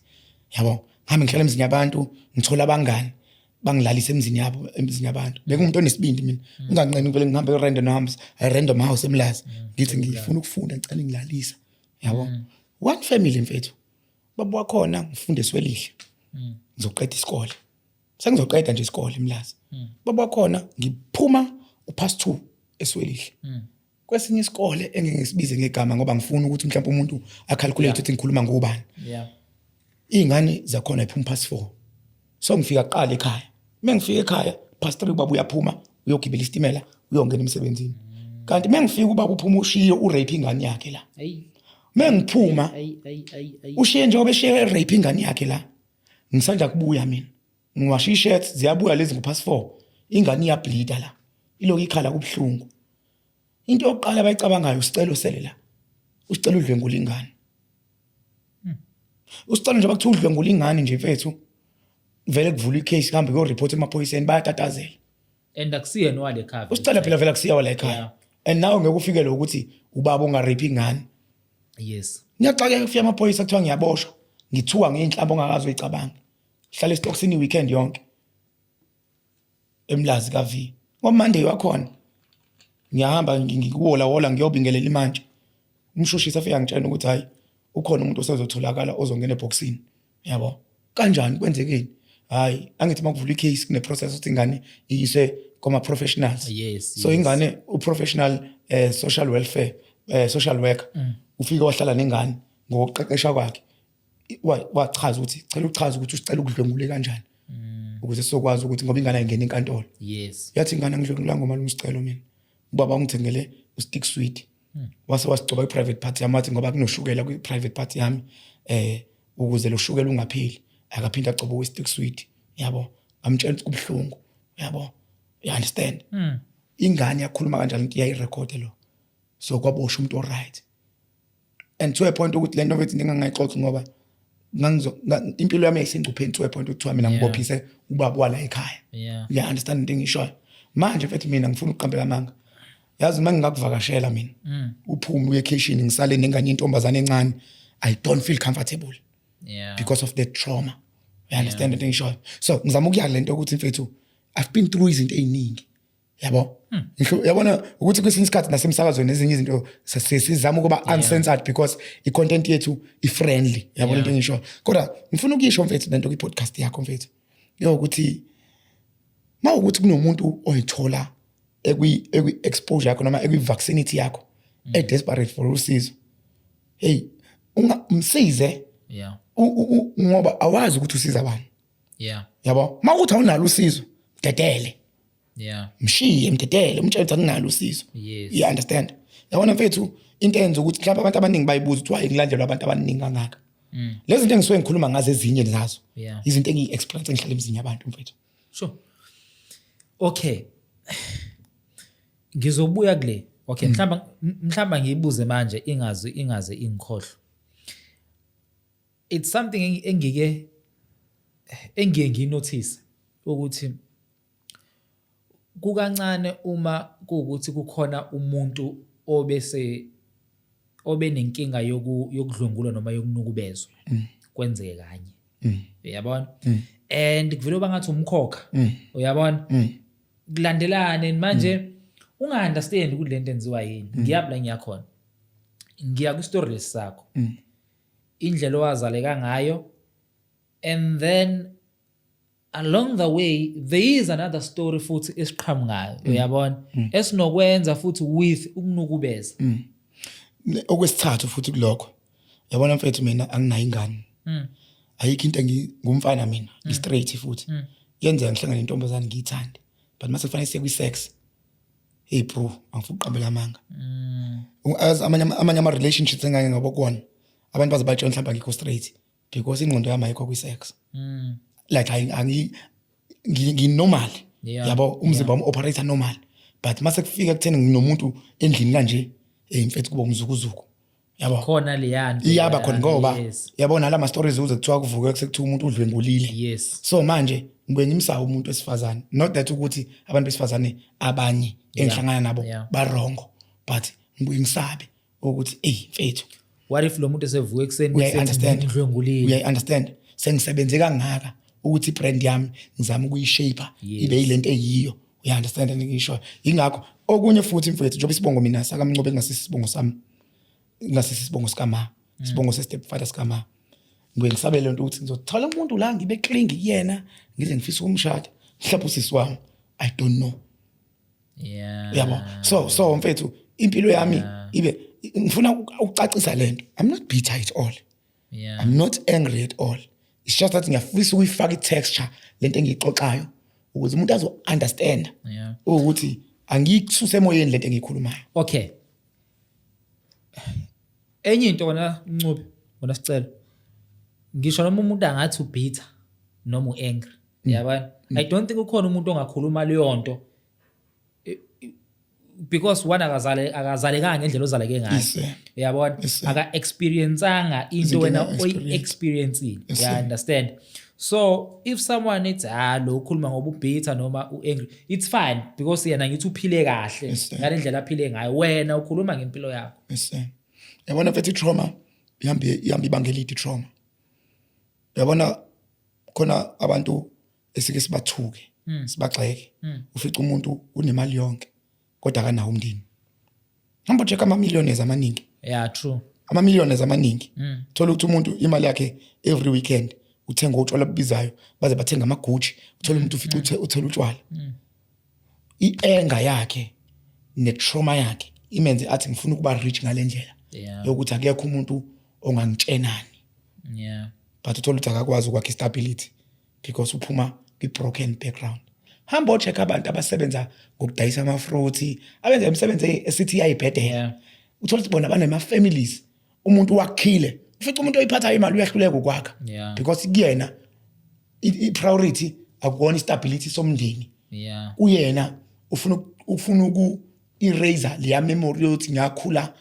Yabo, ngihambe ngihlala emzini yabantu ngithola abangani bangilalisa emzini yabantu. Bekumuntu onesibindi mina. Unganqeni vele ngihambe random house eMlazi. Ngithi ngifuna ukufunda ngicela ngilalisa. Yabo. One family mfethu. Baba wakhona ngifunde eswelihle. Ngizoqeda isikole. Sengizoqeda nje isikole eMlazi. Baba wakhona ngiphuma uPass 2 eswelihle. Kwesinye isikole engingisibize ngegama ngoba ngifuna ukuthi mhlawumbe umuntu acalculate ukuthi ngikhuluma ngobani. Ingane zakhona iphuma Pass 4. So ngifika kuqala ekhaya. Mengifika ekhaya, Pass 3 baba uyaphuma uyogibela isitimela uyongena emsebenzini. Kanti mengifika ubaba uphuma ushiye urape ingane yakhe la. Mengiphuma ushiye njengoba eshiye rape ingane yakhe la. Ngisanda kubuya mina. Ngiwasha i-shirts ziyabuya lezi ngo-Pass 4. Ingane iyableeda la. Iloko ikhala kubhlungu. Into yokuqala abayicabangayo usicelo sele la. Usicelo udlwengula ingane. Usicelo nje bakuthiwa udlwengula ingane nje mfethu. Vele kuvula i-case kambe kuyo-report emaphoyiseni bayatatazela. And akusiyena wale ekhaya. Usicelo phela vele akusiya wala ekhaya. And nawe ngeke ufikele ukuthi ubaba ongarape ingane. Yes. Ngiyaxakeka kufika amaphoyisa kuthiwa ngiyaboshwa. Ngithuka ngeinhlamba ongakazi uyicabanga. Hlala estoksini weekend yonke. EMlazi kaV. NgoMonday wakhona. Ngiyahamba ngikuwola ngiyobingelela imanje. Umshushisi afika ngitshela ukuthi hayi ukhona umuntu osezotholakala ozongena eboxini. Yabo. Kanjani kwenzekeni? Hayi, angithi makuvula i-case kune process ukuthi ingane iyise koma professionals. So ingane uprofessional social welfare social worker ufika wahlala nengane ngokuqeqesha kwakhe. Wachaza ukuthi cela uchaza ukuthi usicela ukudlwengule kanjani. ukuze sizokwazi ukuthi ngoba ingane ayingena enkantolo yes yathi ingane ngidlula ngomalume isicelo mina ubaba ungithengele ustick sweet wase wasigcoba i-private party yamathi ngoba kunoshukela kwi-private party yami ukuze lo shukela ungapheli akaphinda agcoba we-stick sweet yabo amtshela ukuthi kubhlungu yabo you understand ingane yakhuluma kanjalo into yayirecord lo so kwaboshwa umuntu oright and to a point ukuthi lento mfethu ngingangayixoxa ngoba impilo yami ayisengcupheni to a point ukuthi mina ngibophise ubaba wala ekhaya you understand into engishoyo manje mfethu mina ngifuna ukuqambela amanga yazi uma ngingakuvakashela mina uphume uyecation ngisale nengane intombazane encane I don't feel comfortable because of the trauma you understand into engishoyo so ngizama ukuya lento ukuthi mfethu I've been through izinto eziningi yabo yabona ukuthi kwesinye isikhathi nasemsakazweni ezinye izinto sizama ukuba uncensored because i-content yethu i-friendly yabona into engisho kodwa ngifuna ukuyisho mfethu lento kwi-podcast yakho mfethu ukuthi mawukuthi kunomuntu oyithola ekwi-exposure yakho noma ekwi-vaccinity yakho desperate for usizo hey ungamsize ngoba awazi ukuthi usiza abantu yabo mawukuthi awunalo usizo dedele mshiye mdedele umtshela ukuthi akunalo usizo you understand yabona mfethu into enza ukuthi mhlawumbe abantu abaningi bayibuza ukuthi why kulandelwa abantu abaningi kangaka lezi zinto engisuke ngikhuluma ngazo ezinye zazo izinto engiyi-experience ngihlala emzini yabantu mfethu sure okay ngizobuya kule okay mhlamba ngiyibuze manje ingaze ingikhohlwe it's something engike nginotice ukuthi kukancane uma kuukuthi kukhona umuntu obenenkinga yokudlungulwa noma yokunukubezwa kwenzeke kanye uyabona and kuvela bangathi umkhokha uyabona kulandelane manje unga-understand ukuthi lento enziwa yini ngiyaphi la ngiyakhona ngiya kwi-story sakho indlela owazaleka ngayo and then along the way there is another story futhi esiqhamukayo uyabona esinokwenza futhi with ukunukubeza okwesithathu futhi kulokho yabona mfethu mina anginayo ingane ayikho into ngumfana mina i-straight futhi yenzeka ngihlangana nentombazane ngiyithande but mase kufanele siye kwi-sex hey bro angifuna uqambela amanga amanye ama-relationships engake ngabo kuwona abantu baze batshela mhlawumbe ngikho straight because ingqondo yami ayikho kwi-sex like nginormal yabo umzimba wami operate normal but mase kufika ekutheni nginomuntu endlini kanje mfethu kuba umzukuzuku yabo khona leyana iyaba khona ngoba yabona la ma stories uze kuthiwa kuvuke sekuthiwa umuntu udlwengulile so manje ngibe ngimsaba umuntu wesifazane not that ukuthi abantu besifazane abanye engihlangana nabo barongo but ngibe ngisabe ukuthi mfethu what if lo muntu esevuka ekseni udlwengulile we understand sengisebenze kangaka ukuthi brand yami ngizama ukuyishape ibe yilento eyiyo you understand ngisho ingakho okunye futhi mfethu njengoba isibongo mina sakamncobe ngasisibongo sami ngasisibongo sikama isibongo se-stepfather sikama ngibe ngisabele lento ukuthi ngizothola umuntu la ngibe klingi kuyena ngize ngifisa ukumshada mhlawumbe usisi wami I don't know yabo so mfethu impilo yami ibe ngifuna ukucacisa lento I'm not bitter at all I'm not angry at all it's just that ngiyafisa ukuyifaka i-texture lento engiyixoxayo ukuze umuntu azo understand ukuthi angiyikususe emoyeni lento engiyikhulumayo okay enye into wona Ncube wona sicelo ngisho noma umuntu angathi ubitter noma uangry yabona I don't think ukhona umuntu ongakhuluma leyo nto because one akazalekanga ngendlela ozaleke ngayo uyabona aka experienceanga into wena oyi-experiencing you understand so if someone it's lo ukhuluma ngoba ubitter noma uangry it's fine because yena ngithi uphile kahle ngalendlela aphile ngayo wena ukhuluma ngempilo yakho yabona mfethu trauma ihambi ibangela i-trauma yabona khona abantu esike sibathuke sibagxeke ufica umuntu unemali yonke kodwa akanawo umndeni hamba check ama-millionaires amaningi true ama-millionaires amaningi thola ukuthi umuntu imali yakhe every weekend uthenga utshwala bubizayo baze bathenga ama-Gucci uthola umuntu ufica uthela utshwala i-anger yakhe ne-trauma yakhe imenze athi ngifuna ukuba rich ngale ndlela yokuthi akekho umuntu ongangitshenani but uthola ukuthi akakwazi ukwakha stability because uphuma kwi-broken background. Hamba check abantu abasebenza ngokudayisa ama-fruit, abenza imisebenzi esithi ayibhedela. Uthola ukuthi bona banama-families, umuntu wakhile. Ufica umuntu oyiphatha imali uyahluleka ukwakha. Because kuyena i-priority akubona i-stability somndeni. Uyena ufuna uku-eraser leya memory yokuthi ngiyakhula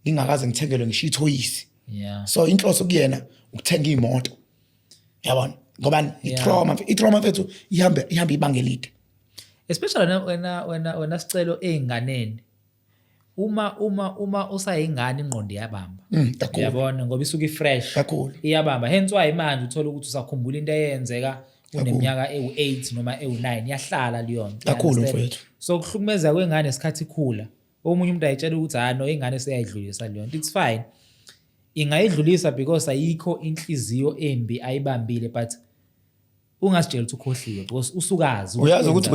ngingakaze ngithengelwe ngisho ithoyisi. So inhloso kuyena ukuthenga imoto. Yabona? Ngoba i-trauma mfethu ihamba ibanga elide. Especially wena sicelo einganeni. Uma usayingane ingqondo iyabamba. Uyabona ngoba isuka ifresh. Iyabamba. Hence why manje uthola ukuthi usakhumbula into eyenzeka uneminyaka ewu8 noma ewu9 yahlala leyo nto. Kakhulu mfethu. So kuhlukumeza kwengane esikhathi ikhula. Omunye umuntu ayitshela ukuthi no ingane seyayidlulisa leyo nto. It's fine. Ingayidlulisa because ayikho inhliziyo embi ayibambile but ungasitshela ukuthi ukhohliwe because usukazi. Uyazi ukuthi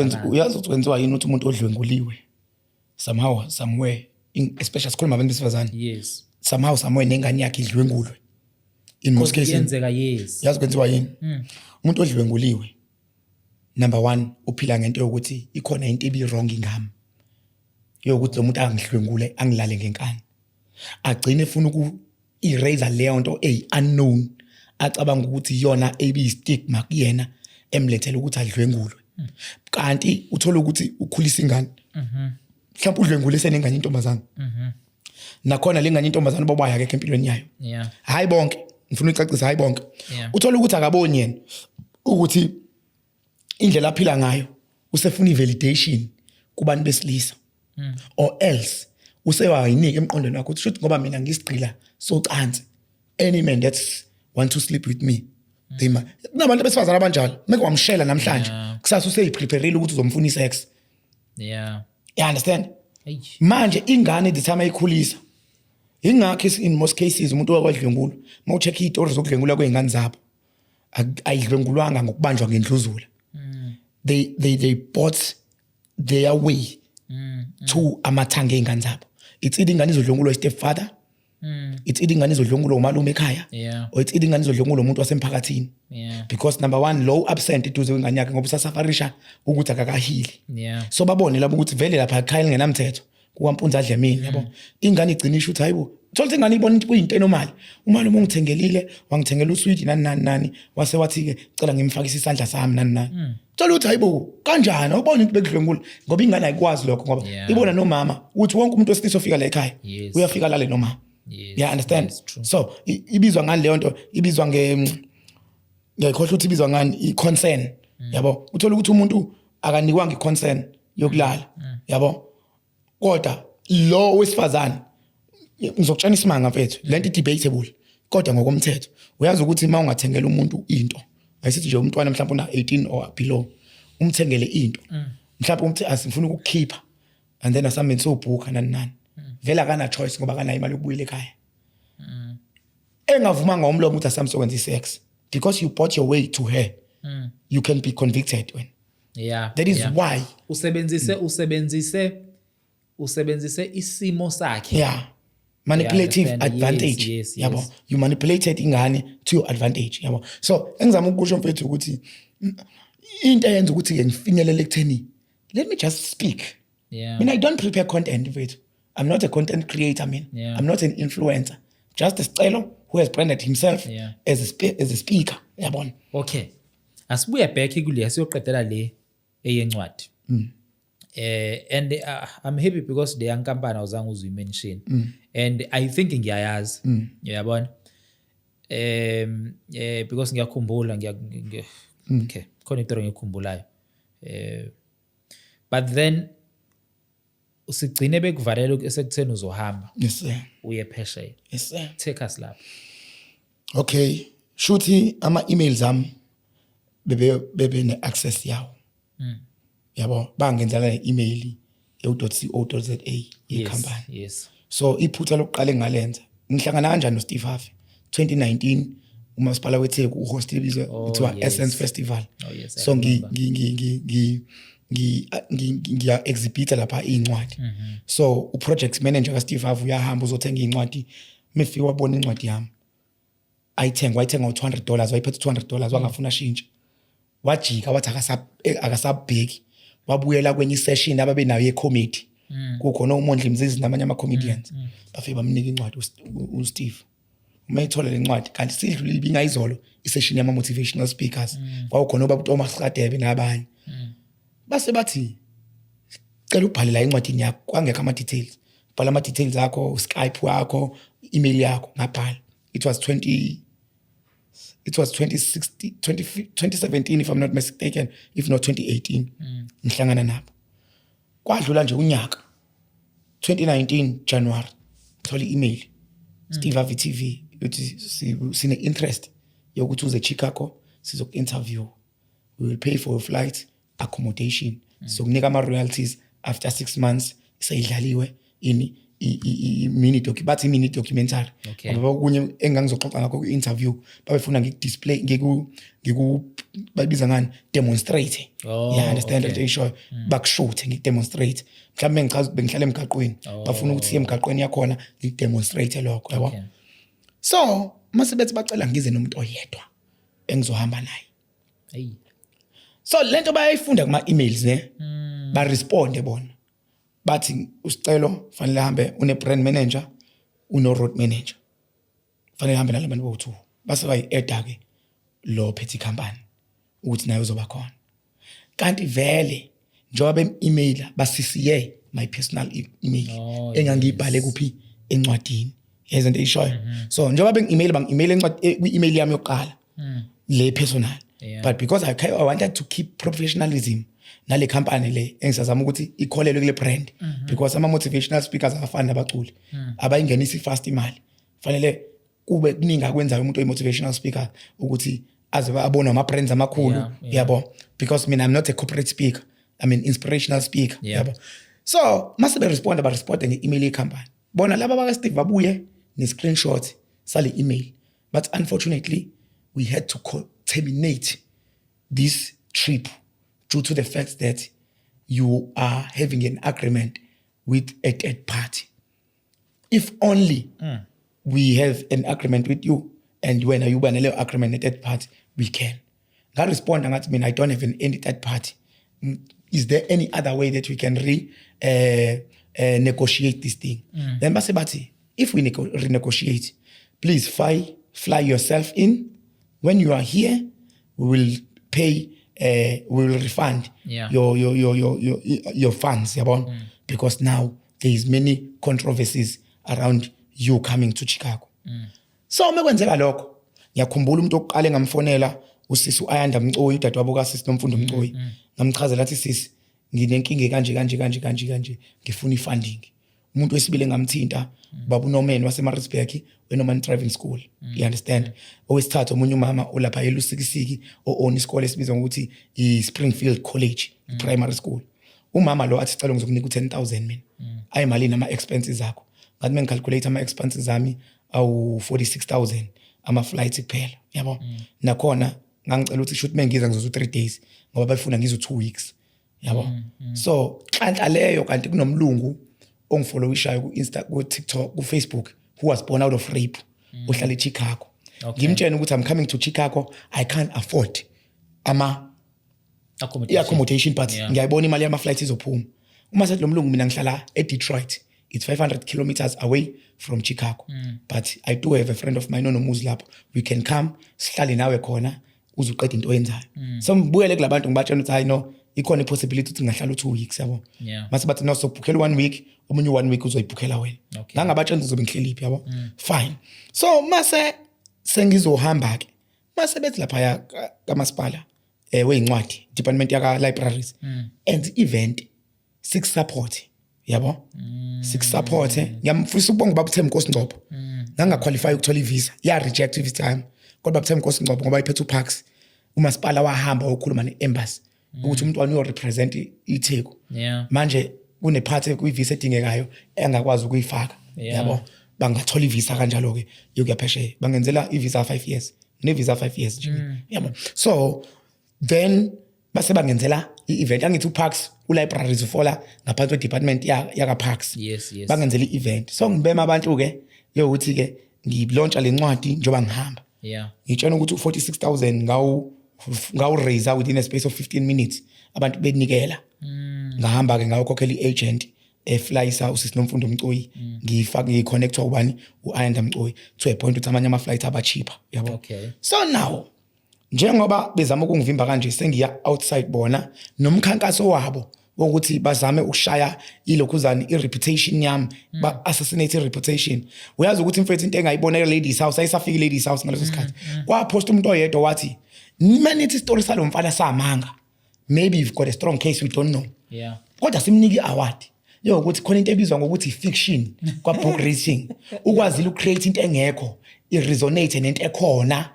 kwenziwa yini ukuthi umuntu odlwenguliwe somehow somewhere especially sikhuluma abantu besifazane. Yes. Somehow somewhere nengane yakhe idlwengulwe. In most cases yenzeka yes. Yazi kwenziwa yini? Umuntu odlwenguliwe number 1 uphila ngento yokuthi ikhona into ebi wrong ngami. Yokuthi lo muntu angidlwengule angilale ngenkani. Agcine efuna erase leyo nto unknown acabanga ukuthi yona ebi stigma kuyena emlethela ukuthi adlwengulwe. Kanti uthola ukuthi ukhulisa ingane. Mhlawumbe udlwengulise nengane intombazana. Nakhona lengane intombazana bobaya akekho empilweni yayo. Hayi bonke, ngifuna ucacisa hayi bonke. Uthola ukuthi akaboni yena ukuthi indlela aphila ngayo usefuna ivalidation kubantu besilisa. Or else usewayinike emqondweni wakho ukuthi ngoba mina ngisigqila socansi any man that want to sleep with me they ma nabantu besifazana abanjalo meke wamshela namhlanje kusasa useyipreparele ukuthi uzomfuna isex. You understand? Manje ingane the time ayikhulisa ingakho in most cases umuntu wakwadlwengulo mawucheck izitori zokudlwengula kweingane zabo ayidlwengulwanga ngokubanjwa ngendluzula. They bought their way to amathanga eingane zabo. It's ingane izodlwengulwa stepfather. It's ingane izodlwengulwa umalume ekhaya. Or it's ingane izodlwengulwa umuntu wasemphakathini. Because number 1 low absent eduze kwengane yakhe ngoba usasafarisha ukuthi akakahili. So babone labo ukuthi vele lapha ekhaya lingenamthetho kuwampunza adlemini yabo. Ingane igcina isho ukuthi hayibo thola ingane ibona into kuyinto enormal. Umalume ungithengelile wangithengela usweet nani wase wathi ke cela ngimfakise isandla sami nani. Thola ukuthi hayibo kanjani ubona into bekudlwengula ngoba ingane ayikwazi lokho ngoba ibona nomama uthi wonke umuntu wesilisa ofika la ekhaya uyafika lale nomama. Yeah, understand? So ibizwa ngani leyo nto ibizwa ngekhohle ukuthi ibizwa ngani i-consent. Yabo uthola ukuthi umuntu akanikwanga i-consent yokulala. Yabo kodwa lo wesifazane ngizokutshana isimanga mfethu lento debatable kodwa ngokomthetho uyazi ukuthi uma ungathengela umuntu into ayisithi nje umntwana mhlawumbe una 18 or below umthengele into mhlawumbe umthi asifuna ukukhipha and then asameni sobhuka nani vela kana choice ngoba kana imali yokubuyela ekhaya. Engavumanga umlomo ukuthi asamsokwenza isex because you bought your way to her. You can be convicted when. That is why usebenzise isimo sakhe. Manipulative advantage. Yes. You manipulated ingane to your advantage. Yabo. So engizama ukusho mfethu ukuthi into eyenza ukuthi ngifinyelele ekutheni let me just speak. I mean I don't prepare content mfethu. I'm not a content creator I'm not an influencer. Just a sicelo who has branded himself as a speaker. Yabona. Okay. Asibuye back kule siyoqedela le eyencwadi. And I'm happy because the young company awuzange uzimention. And I think ngiyayazi. Uyabona? Because ngiyakhumbula okay, khona into ngikhumbulayo. But then usigcine bekuvalela esekutheni uzohamba. Yes sir. Uye phesheya. Yes sir. Take us lapho. Okay, shuthi ama-emails ami bebe ne-access yawo. Yabo bangenzela i-email eu.co.za ikhampani. Yes. So iphutha lokuqala engalenza ngihlangana kanjani noSteve Harvey 2019 umasipala weTheku uhostile bizwe kuthiwa Essence Festival. So ngiya exhibita lapha incwadi. So uproject manager kaSteve Harvey uyahamba uzothenga incwadi mefika wabona incwadi yami wayithenga $200 wayiphethe $200 wangafuna shintsha wajika wathi akasabheki wabuyela kwenye session ababe nayo ye-comedy kukhona uMondli Mzizi namanye ama-comedians bafike bamnika incwadi uSteve uma ethola le ncwadi kanti sidlulile ibingayizolo isession yama-motivational speakers kwawukhona ubaba uThomas Radebe nabanye base bathi cela ubhale la encwadini yakho kwangekho ama-details bhala ama-details akho uSkype wakho email yakho ngabhala it was 2017 if I'm not mistaken if not 2018 ngihlangana nabo kwadlula nje unyaka 2019 January thola i-email Steve AVTV uthi sine interest yokuthi uze Chicago sizoku-interview we will pay for your flight accommodation sokunika ama-royalties after 6 months sayidlaliwe mini documentary ngoba okunye engangizoxoxa ngakho ku-interview babefuna ngikudisplay babiza ngani demonstrate understand that they show bakushoot ngikudemonstrate mhlawumbe ngichaza bengihlala emgaqweni bafuna ukuthi siye emgaqweni yakhona ngikudemonstrate lokho yabo so mase bethi bacela ngize nomuntu oyedwa engizohamba naye so lento bayayifunda kuma-emails ba responde bona bathi usicelo fanele hambe une brand manager uno road manager fanele hambe nalabantu bowu2 base bayi-add ke lo phethe company ukuthi naye uzoba khona kanti vele njengoba bem-emaila basisiye my personal email engangiyibhale kuphi encwadini yeza into eyishoyo so njengoba beng-email bang-email kwi-email yami yokuqala le personal but because I wanted to keep professionalism nale company le engisazama ukuthi ikholelwe kule brand because ama-motivational speakers abafani nabaculi abayingenisi fast imali fanele kube kuningi akwenzayo umuntu oyi-motivational speaker ukuthi aze abone ama-brands amakhulu yabo because mina I'm not a corporate speaker I'm an inspirational speaker yabo so mase beresponda baresponde nge-email yecompany bona laba baka-Steve babuye ne-screenshot sale email but unfortunately we had to terminate this trip due to the fact that you are having an agreement with a third party. If only we have an agreement with you and when you ban a agreement with a third party, we can. I respond and I mean I don't have any third party. Is there any other way that we can negotiate this thing? Then Basebati, if we renegotiate, please fly yourself in. When you are here, we will pay. We will refund your funds, because now there is many controversies around you coming to Chicago. So mekwenzeka lokho ngiyakhumbula umuntu oqale ngamfonela usisi uAyanda Mcoyi udade wabo kaSisi Nomfundo Mcoyi ngamchazela athi sisi nginenkinga kanje ngifuna ifunding. Umuntu wesibili ngamthinta baba uNorman waseMaritzburg weNorman Driving School, you understand? Owesithathu omunye umama olapha eLusikisiki own isikole esibizwa ngokuthi iSpringfield College Primary School. Umama lo athi cela ngizokunika u10,000 mina ayimalini ama-expenses akho ngathi mengicalculate ama-expenses zami awu 46,000 ama-flights kuphela yabo nakhona ngangicela ukuthi shoot mengiza ngizoza 3 days ngoba bafuna ngizo 2 weeks yabo so kanti leyo kanti kunomlungu ongifollowishayo ku-Insta ku-TikTok ku-Facebook who was born out of rape uhlala eChicago ngimtshela ukuthi I'm coming to Chicago I can't afford accommodation but ngiyayibona imali yama-flights izophuma uma sethi lo mlungu mina ngihlala eDetroit it's 500 kilometers away from Chicago but I do have a friend of mine onomuzi lapho we can come sihlale nawe khona uzuqeda into oyenzayo so ngibuyele kulabantu ngibatshela ukuthi hayi no ikhona i-possibility ukuthi ngahlala 2 weeks yabo mase bathi no sokubhukhela 1 week omunye 1 week uzoyibhukhela wena ngangabatshela uzobe ngihleliphi yabo fine so mase sengizohamba ke mase bethi lapha kamasipala weincwadi department yaka libraries and event 6 support yabo 6 support ngiyamfisa ukubonga baba Thembi Nkosi Ngcobo ngangaqualify ukuthola ivisa ya reject every time kodwa baba Thembi Nkosi Ngcobo ngoba iphethe uParks umasipala wahamba ukukhuluma ne-embassy ukuthi umuntu wani urepresent iTheku manje kunephathi kuyivisa edingekayo engakwazi ukuyifaka yabo bangathola ivisa kanjalo ke yokuyaphesheya bangenzela ivisa 5 years nevisa 5 years nje yabo so then base bangenzela i-event angithi uParks ulibraries ufola ngaphansi kwe-department yaka Parks bangenzela i-event so ngibema abantu ke yokuthi ke ngilauncha lencwadi njoba ngihamba ngitshela ukuthi u46,000 ngawu ngawuraise within a space of 15 minutes abantu benikela ngahamba ke ngawukhokhela iagent eflyisa usisi Nomfundo Mcoyi ngifaka ngiconnectwa ubani uAyanda Mcoyi to a point ukuthi amanye ama flights aba cheaper yabo. Okay. So now njengoba bezama ukungivimba kanje sengiya outside bona nomkhankaso wabo wokuthi bazame ukushaya ilokhuzani ireputation yami ba assassinate reputation. Uyazi ukuthi mfethu into engayibona eLadies House ayisafika eLadies House ngaleso sikhathi kwapost umuntu oyedwa wathi manithi story salomfana samanga, maybe you've got a strong case we don't know. Yeah. Kodwa simniki award ukuthi khona into ebizwa ngokuthi fiction kwa book rating ukwazile ucreate into engekho iresonate nento ekhona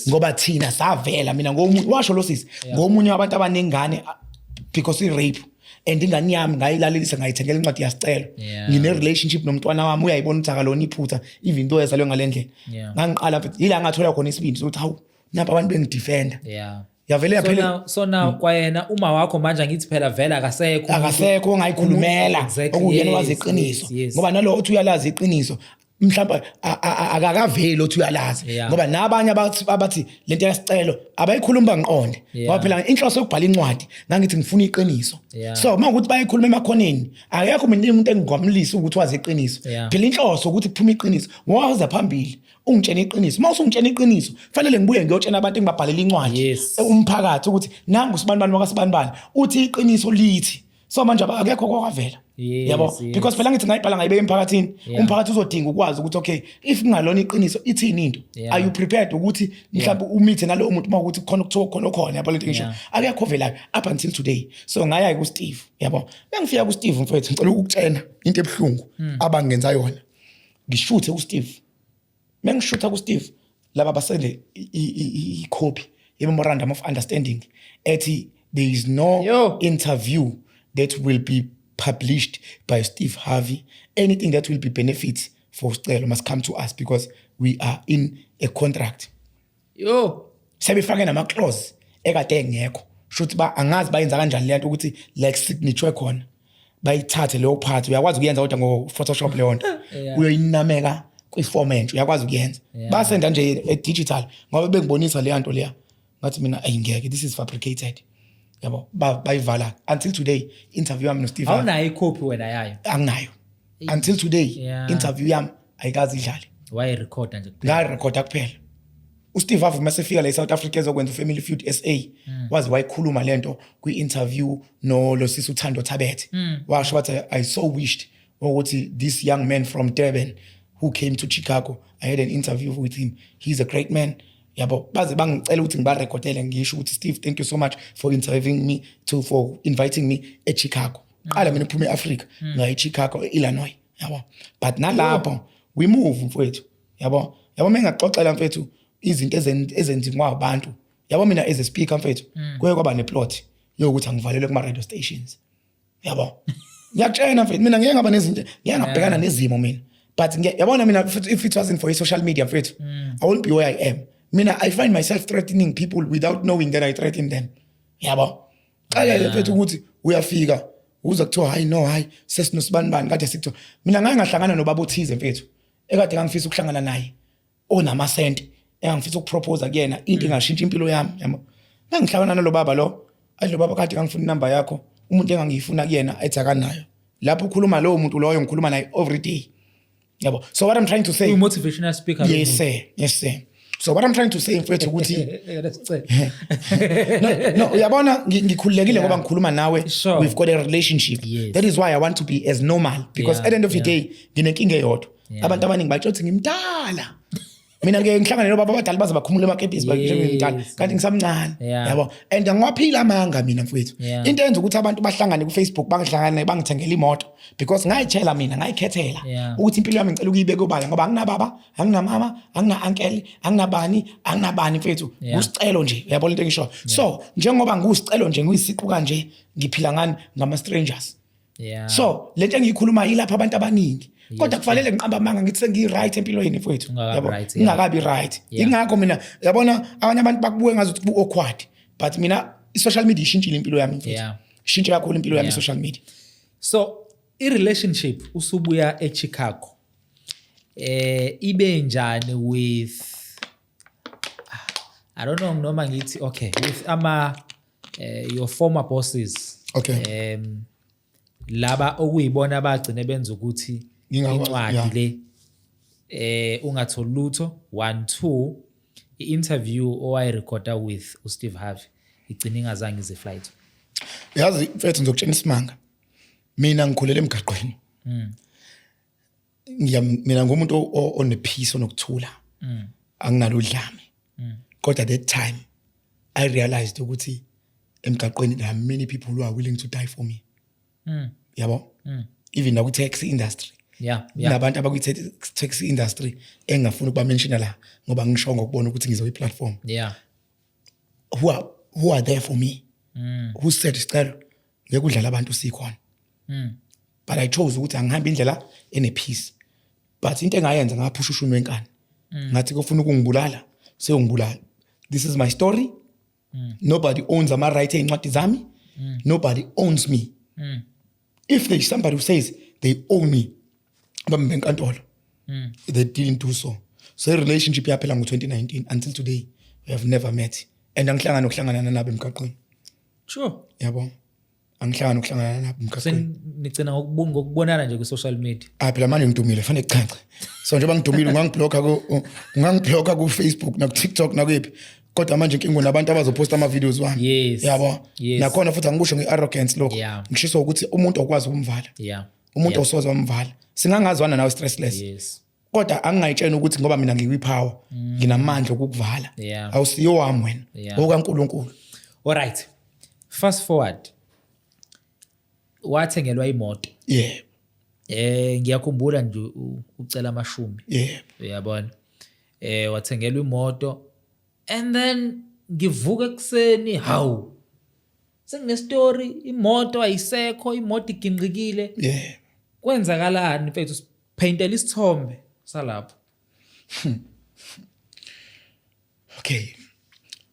ngoba thina savela mina ngomuntu washo lo sisi ngomunye wabantu abanengane because rape and ingane yami ngayilalelisa ngayithengela incwadi yasicelo ngine relationship nomntwana wami uyayibona ukuthi akalona iphutha even though esalwe ngalendlela ngangiqala mfethu ila ngathola khona isibindi ukuthi hawu napha abantu bengidefender yavele yaphela. So now kwayena uma wakho manje ngithi phela vela akasekho ongayikhulumela okuyena wazi iqiniso ngoba nalo uthi uyalazi iqiniso mhlawumbe akakaveli uthi uyalazi ngoba nabanye abathi lento yasicelo abayikhuluma ngiqonde ngoba phela inhloso yokubhala incwadi ngangithi ngifuna iqiniso. So uma ukuthi bayikhuluma emakhoneni akekho umuntu engigwamlisa ukuthi wazi iqiniso phela inhloso ukuthi kuphuma iqiniso waza phambili ungitshena iqiniso. Uma usungitshena iqiniso kufanele ngibuye ngiyotshena abantu engibabhalela incwadi umphakathi ukuthi nangu usibanibani wakasibanibani uthi iqiniso lithi. So manje akekho kwavela yabo because phela ngithi ngayibhala ngayibeka emphakathini umphakathi uzodinga ukwazi ukuthi okay if ngalona iqiniso ithini into are you prepared ukuthi mhlawumbe umithe nalo muntu ukuthi khona ukuthola khona yabo lento ngisho akekho vela up until today. So ngaya ku Steve yabo bengifika ku Steve mfethu ngicela ukutshena into ebhlungu abangenza yona ngishuthe ku Steve mengishutha ku Steve laba basele i-copy memorandum of understanding ethi there is no interview that will be published by Steve Harvey. Anything that will be benefits for Stella must come to us because we are in a contract. Sebefake nama clause ekade engekho shothi ba angazi bayenza kanjani lento ukuthi like signature khona bayithathe leyo part uyakwazi ukuyenza kodwa ngo Photoshop leyo nto uyoyinameka kwi-format uyakwazi ukuyenza basenda nje digital ngoba bengibonisa le nto leya ngathi mina ayingeke this is fabricated yabo bayivala until today interview yami no Steve awunayo icopy wena yayo anginayo until today interview yami ayikazi idlale why record nje la recorda kuphela uSteve Harvey masefika la eSouth Africa ezokwenza uFamily Feud SA wazi wayikhuluma lento kwi-interview no lo sisi uThando Thabethe washo wathi I so wished ukuthi this young man from Durban who came to Chicago I had an interview with him he's a great man yabo baze bangicela ukuthi ngibarekhodele ngisho ukuthi Steve thank you so much for interviewing me for inviting me eChicago qala mina uphume eAfrica ngayi Chicago eIllinois yabo but nalapho we move mfowethu yabo mengaxoxela mfethu izinto ezenziwa abantu yabo mina as a speaker mfethu kuye kwaba neplot yokuthi angivalelwe kuma radio stations yabo ngiyakutshena mfethu mina ngeke ngaba nezinto ngeke ngabhekana nezimo mina but yabona mina if it wasn't for social media mfethu I wouldn't be where I am. Mina I find myself threatening people without knowing that I threaten them yabo xala mfethu ukuthi uyafika uza kuthiwa hayi no hayi sesinoSibanibani kade sikuthiwa mina ngeke ngahlangana nobaba othize mfethu ekade ngangifisa ukuhlangana naye onamasente engifisa ukupropose kuyena into engashintsha impilo yami yabo ngihlangana nalo baba lo adlo baba kade ngangifuna inamba yakho umuntu engangiyifuna kuyena ethi akanayo lapho ukhuluma lo muntu loyo ngikhuluma naye every day yabo. So what I'm trying to say motivational speaker yes sir so what I'm trying to say mfethu ukuthi no uyabona ngikhululekile ngoba ngikhuluma nawe we've got a relationship that is why I want to be as normal because at the end of the day nginenkinga eyodwa abantu abaningi bathi ngimdala mina ngeke ngihlangane nobaba abadala baze bakhumule emakepisi ngimdala kanti ngisamncane yabo and ngiwaphila amanga mina mfethu into eyenza ukuthi abantu bahlangane ku Facebook bangihlangane bangithengela imoto because ngayitshela mina ngayikhethela ukuthi impilo yami ngicela ukuyibeka obala ngoba anginababa anginamama angina-uncle anginabani mfethu usicelo nje uyabona into engisho so njengoba ngusicelo nje ngiyisiqu kanje ngiphila ngani ngama strangers so lento engiyikhuluma yilapha abantu abaningi kodwa kufanele ngiqamba amanga ngithi sengi-right empilweni mfethu yabo ngingakabi right ingakho mina yabona abanye abantu bakubuke ngazuthi ku-awkward but mina i-social media ishintshile impilo yami mfethu ishintshe kakhulu impilo yami i-social media. So i-relationship usubuya eChicago ibe njani with I don't know noma ngithi okay with your former bosses Okay. Laba okuyibona abagcine benza ukuthi incwadi le ungatholi lutho 1 2 i-interview owayirecorda with uSteve Harvey igcina ingazange ize flight. Yazi mfethu ngizokutshela isimanga. Mina ngikhulela emgaqweni. Mina ngumuntu onepeace onokuthula. Anginalo udlame. Kodwa that time I realized ukuthi emgaqweni there are many people who are willing to die for me. Yabo? Even now taxi industry. Yeah. Nabantu abakwi taxi industry engafuna ukuba mention la ngoba ngisho ngokubona ukuthi ngizoyi platform. Yeah. Who are there for me? Who said sicelo ngeke udlala abantu sikhona. But I chose ukuthi angihamba indlela ene peace. But into engayenza ngaphusha ushuni wenkani. Ngathi kufuna ukungibulala, seyongibulala. This is my story. Nobody owns my right eincwadi zami. Nobody owns me. If there's somebody who says they own me, they didn't do so. So the relationship yaphela ngo-2019 until today we have never met. And angihlangana nokuhlangana nabo emgaqweni. Sure. Yabo. Angihlangana nokuhlangana nabo emgaqweni. Nicina ngokubonana nje ku social media. Phela manje ngidumile fanele kuchache. So njengoba ngidumile ungangiblocker ku Facebook na ku TikTok na kuphi. Kodwa manje inkingo nabantu abazoposta ama videos wami. Yes. Yabo. Nakhona futhi angikusho ngearrogance lokho. Ngishiso ukuthi umuntu okwazi ukumvala. Yeah. Umuntu osoza wamvala. Singangazwana nawe stressless. Yes. Kodwa angingayitshela ukuthi ngoba mina ngiyipower, nginamandla okukuvala. Awusiyo wami wena. OkaNkulunkulu. All right. Fast forward. Wathengelwa imoto. Yeah. Ngiyakhumbula nje ucela amashumi. Yeah. Uyabona. Wathengelwa imoto and then ngivuka ekseni hawu. Sengine story imoto ayisekho, imoto iginqikile. Yeah. Kwenzakalani mfethu paintela isithombe salapho. Okay.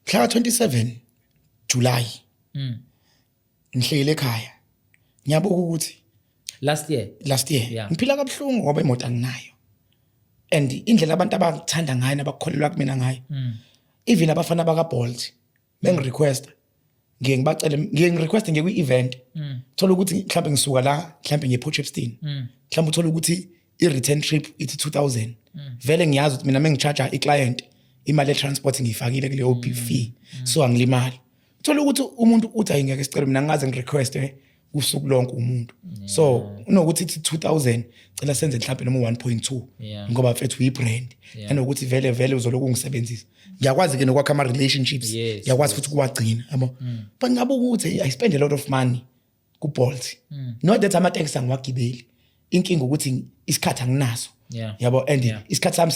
Mhla 27 July. Ngihlele ekhaya. Ngiyabuka ukuthi Last year. Ngiphila kabuhlungu ngoba imoto anginayo. And indlela abantu abathanda ngayo nabakholelwa kumina ngayo. Even abafana baka Bolt bengirequest ngirequest kwi-event. Thola ukuthi mhlawumbe ngisuka la mhlawumbe ngePortchepstein. Mhlawumbe uthola ukuthi i-return trip ithi 2000. Vele ngiyazi ukuthi mina mengicharge i-client imali ye-transport ngiyifakile kule OP fee. So angilimali. Thola ukuthi umuntu uthi ayingeke sicela mina ngaze ngirequest usuku lonke umuntu. So unokuthi ithi 2000 cela senze mhlawumbe noma 1.2 ngoba mfethu uyi-brand. Anokuthi vele uzoloku ungisebenzisa. Ngiyakwazi ke nokwakha ama relationships. Ngiyakwazi futhi ukuwagcina, yabo. But ngabuka ukuthi I spend a lot of money ku Bolt. Not that ama taxi angiwagibeli. Inkinga ukuthi isikhathi anginaso. Yabo and isikhathi sami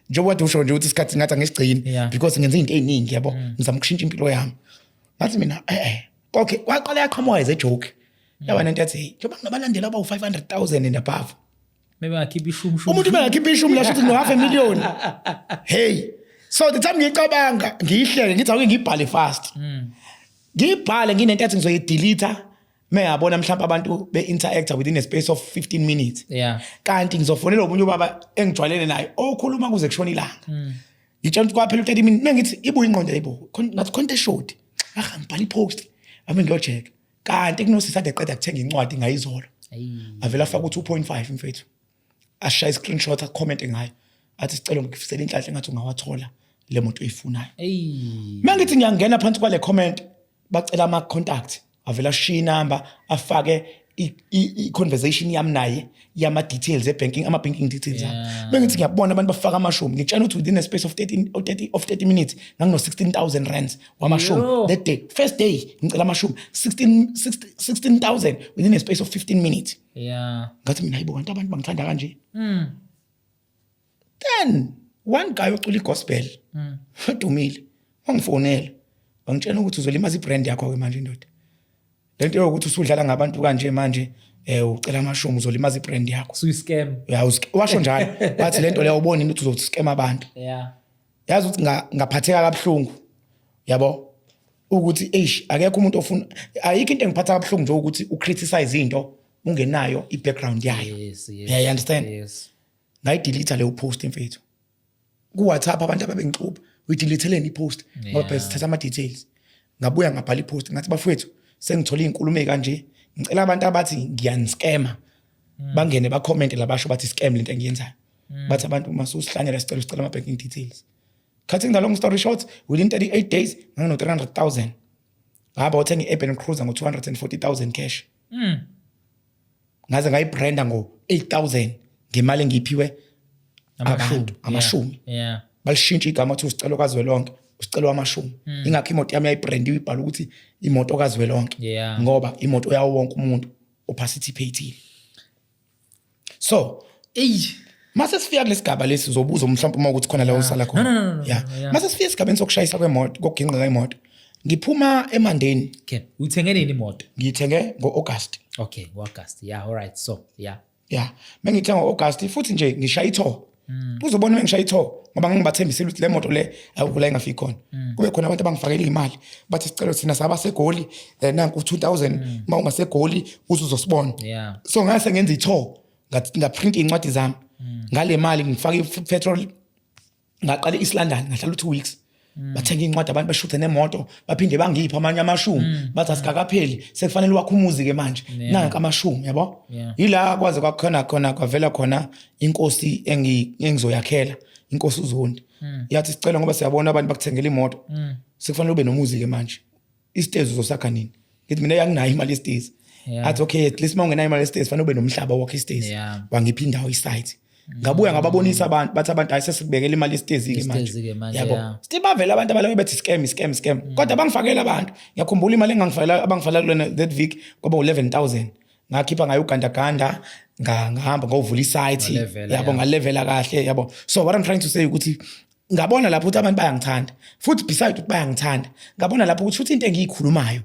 njengoba usho nje ukuthi isikhathi ngathi angisigcini because ngenza izinto eziningi, yabo. Ngizama ukushintsha impilo yami. Ngathi mina okay waqala yaqhamuka as a joke. Yabona into ethi njengoba nginabalandeli aba 500,000 and above. Maybe ngakhipha ishumi. Umuntu bengakhipha ishumi lasho ukuthi ngo500,000. Hey. So the time ngicabanga ngiyihleke ngithi ake ngibhale fast. Ngibhale nginento ethi ngizoyidelete mayabona mhlawumbe abantu be-interact within a space of 15 minutes. Kanti ngizofonela omunye ubaba engijwayelene naye okhuluma kuze kushona ilanga. Ngitshela ukuthi kwaphela 30 minutes mengithi ibuye inqondo yibo. Ngathi content short. Ngibhala ipost. Ame ngiyocheck. Kanti kunosisade eqeda kuthenga incwadi ngayizolo. Avela afaka u2.5 mfethu. Ashaya screenshot acomment ngayo. Athi sicela ngifisela inhlanhla engathi ungawathola le moto oyifunayo. Mangithi ngiyangena phansi kwale comment bacela ama contact. Avela shi number afake i-conversation yami naye yama details e-banking ama banking details yami. Bengithi ngiyabona abantu bafaka amashumi ngitshela ukuthi within a space of 30 minutes ngangino 16,000 rands wamashumi that day first day ngicela amashumi 16,000 within a space of 15 minutes. Ngathi mina hayibo abantu bangithanda kanje. Then one guy ocula igospel udumile wangifonela wangitshela ukuthi uzolimaza ibrand yakho ke manje ndoda. Lento yokuthi usudlala ngabantu kanje manje ucela amashumi uzolimaza ibrand yakho. So scam. Washo njalo bathi lento leyo ubona ukuthi uzothi scam abantu. Yazi ukuthi ngaphatheka kabuhlungu. Yabo ukuthi akekho umuntu ofuna ayikho into engiphatha kabuhlungu nje ukuthi ucriticize into ungenayo i-background yayo. Yeah, you understand? Ngayidelete leyo post mfethu. Ku WhatsApp abantu ababengixuba uyidelete ipost ngoba phela sithatha ama details ngabuya ngabhala ipost ngathi bafowethu sengithola izinkulumo kanje ngicela abantu abathi ngiyanscama bangene ba comment labasho bathi scam lento engiyenzayo bathi abantu masusihlanyela sicela ama banking details. Cutting the long story short, within 38 days ngano 300,000 ngaba uthenga iUrban Cruiser ngo 240,000 cash ngaze ngayibranda ngo 8,000 ngemali engiphiwe amashumi balishintsha igama ukuthi usicelo kazwelonke usicelo amashumi ingakho imoto yami yayibrandiwe ibhala ukuthi imoto kazwelonke ngoba imoto yawo wonke umuntu opathicipated. So mase sifika kulesigaba lesi uzobuza mhlawumbe uma ukuthi khona la usala khona no. Mase sifika esigabeni sokushayisa kwemoto kokuginqa imoto ngiphuma eMandeni. Okay, uthenge nini imoto? Ngithenge ngo-August. Okay, ngo-August. Yeah, all right. So, yeah. Mengithenga ngo-August futhi nje ngishaya itho. Uzobona mengishaya itho ngoba ngingibathembisile ukuthi le moto le awukula engafiki khona. Kube khona abantu abangifakela imali bathi sicelo sina saba seGoli nanku 2000 uma ungasegoli uzosibona. So ngase ngenza itho ngaprint incwadi zami. Ngale mali ngifaka ipetrol ngaqala eAst London ngahlala 2 weeks. Bathenga incwadi abantu bashuthe nemoto baphinde bangipha amanye amashumi bathi asikakapheli sekufanele wakhe umuzi ke manje nanka amashumi yabo yila kwaze kwakhona kwavela khona inkosi engizoyakhela inkosi uZondi yathi sicela ngoba siyabona abantu bakuthengela imoto sekufanele ube nomuzi ke manje isitezo uzosakha nini ngithi mina yanginayo imali yesitezo athi okay at least mawungenayo imali yesitezo fanele ube nomhlaba wakhe isitezo wangipha indawo isite ngabuya ngababonisa abantu bathi abantu ayisesikubekela imali yesitezi ke manje yabo sibavela abantu abalabe bethi scam kodwa bangifakela abantu ngiyakhumbula imali engangifakela abangifakela kulona that week kwaba 11,000 ngakhipha ngayo ugandaganda ngahamba ngovula isite yabo ngalevela kahle yabo. So what I'm trying to say ukuthi ngabona lapho ukuthi abantu bayangithanda futhi beside ukuthi bayangithanda ngabona lapho ukuthi into engiyikhulumayo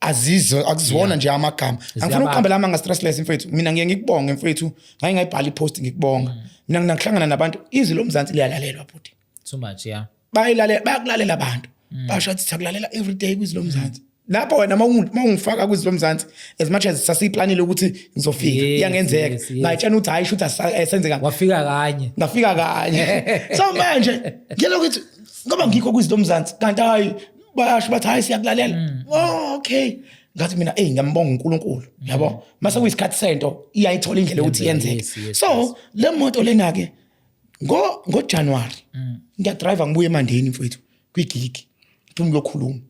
akuzona nje amagama angifuna ukuqamba lama nga stressless mfethu mina ngiye ngikubonge mfethu ngayibhala ipost ngikubonga mina nginakuhlangana nabantu izwi lomzansi liyalalelwa futhi too much bayakulalela abantu basho ukuthi sakulalela every day kwizwi lomzansi lapho wena mawungifaka kwizwi lomzansi as much as sasiplanile ukuthi ngizofika iyangenzeka ngayitshana ukuthi hayi shoot asenzeka ngafika kanye so manje ngilokuthi ngoba ngikho kwizwi lomzansi kanti hayi basho bathi hayi siyakulalela okay ngathi mina ngiyambonga uNkulunkulu yabo mase kuyisikhathi sento iyayithola indlela ukuthi yenzeke. So le moto lena ke ngo January ngiyadrive ngibuye eMandeni mfowethu kwigig phuma kuyokhuluma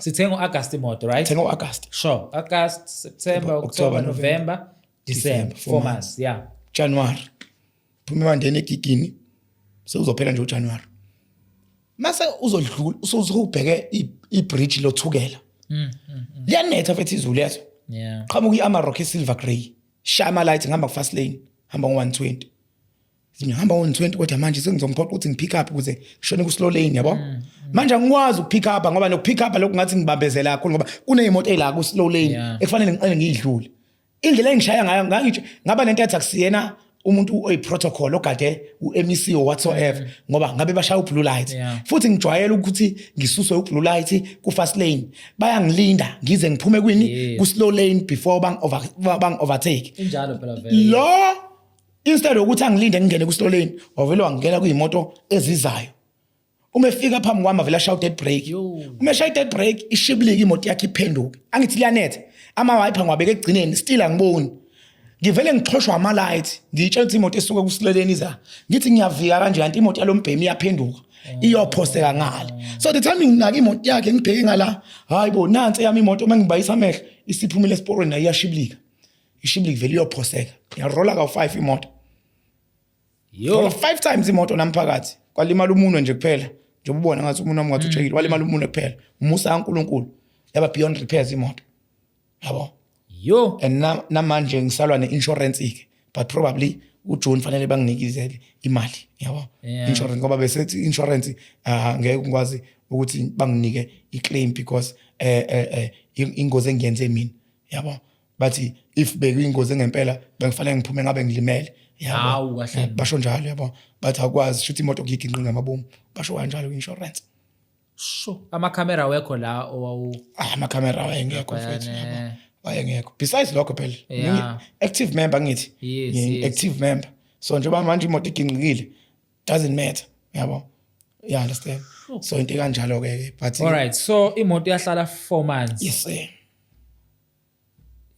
sithenga uAugust imoto right thenga uAugust sure August September October November December 4 months January phuma eMandeni egigini sewuzophela nje uJanuary mase uzodlula usuzobheke ibridge lothukela liyanetha mfethu izulu letho qhamuka iAmaroke Silver Grey shama light ngihamba ku fast lane hamba ngo120 ngihamba ngo120 kodwa manje sengizongiphoqa ukuthi ngipick up ukuze ngishone ku slow lane yabo manje angikwazi ukupick up ngoba nokupick up lokho ngathi ngibambezela kakhulu ngoba kunezimoto ezila ku slow lane ekufanele ngiqale ngiyidlule indlela engishaya ngayo ngangithi ngaba lento ethi akusiyena umuntu oyiprotocol ogade uMEC or whatsoever ngoba ngabe bashaya ublue light futhi ngijwayela ukuthi ngisuswe ublue light ku fast lane bayangilinda ngize ngiphume kwini ku slow lane before bang overtake injalo phela vele lo instead ukuthi angilinde ngingene ku slow lane wavele wangena kuyimoto ezizayo uma efika phambi kwami avela shouted brake uma shouted brake ishibilika imoto yakhe iphenduka angithi liyanethe ama wiper ngwabeke egcineni still angiboni ngivele ngixhoshwa ama light ngitshela ukuthi imoto esuka kusileleni iza ngithi ngiyavika kanje kanti imoto yalombhemi iyaphenduka iyophoseka ngala. So the time nginaka imoto yakhe ngibheke ngala hayibo nansi yami imoto mangibayisa amehlo isiphumile esporweni nayo iyashibilika ishibilika vele iyophoseka yarola ka5 imoto 5 times imoto namphakathi kwalimala umunwe nje kuphela nje ubona ngathi umuntu wami ngathi ucheckile walimala umunwe kuphela umusa kaNkulunkulu yaba beyond repairs imoto yabo and namanje ngisalwa neinsurance ike but probably uJohn fanele banginikizele imali yabo insurance ngoba besethi insurance ngeke ngikwazi ukuthi banginike iclaim because ingozi engiyenze mina yabo bathi if bekuyingozi ngempela bengifanele ngiphume ngabe ngilimele yabo kahle basho njalo yabo bathi akwazi shoot imoto giginqa ngamabomu basho kanjalo insurance ama-camera wekho la ama-camera wayengekho mfethu yabo wayengekho besides lokho phela active member ngithi active member so njengoba manje imoto iginqikile doesn't matter yabo You understand? So into kanjalo ke but all right, so imoto yahlala 4 months. yes sir.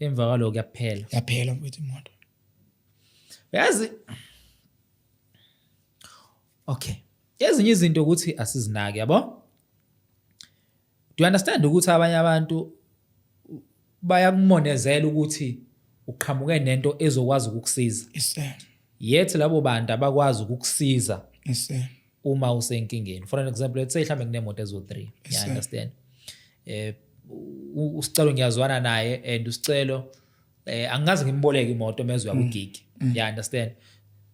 Emva kwalokho yaphela. Yaphela mfethu imoto. Yazi okay. Ezinye izinto ukuthi asizinaki yabo. Do you understand ukuthi abanye abantu bayakumonezela ukuthi uqhamuke nento ezokwazi ukukusiza? Yes sir. Yet labo bantu abakwazi ukukusiza. Yes sir. Uma usenkingeni. For an example, let's say mhlambe kunemoto ezo3. You understand? Usicelo ngiyazwana naye and usicelo angazi ngimboleke imoto mezwe yakugig. You understand?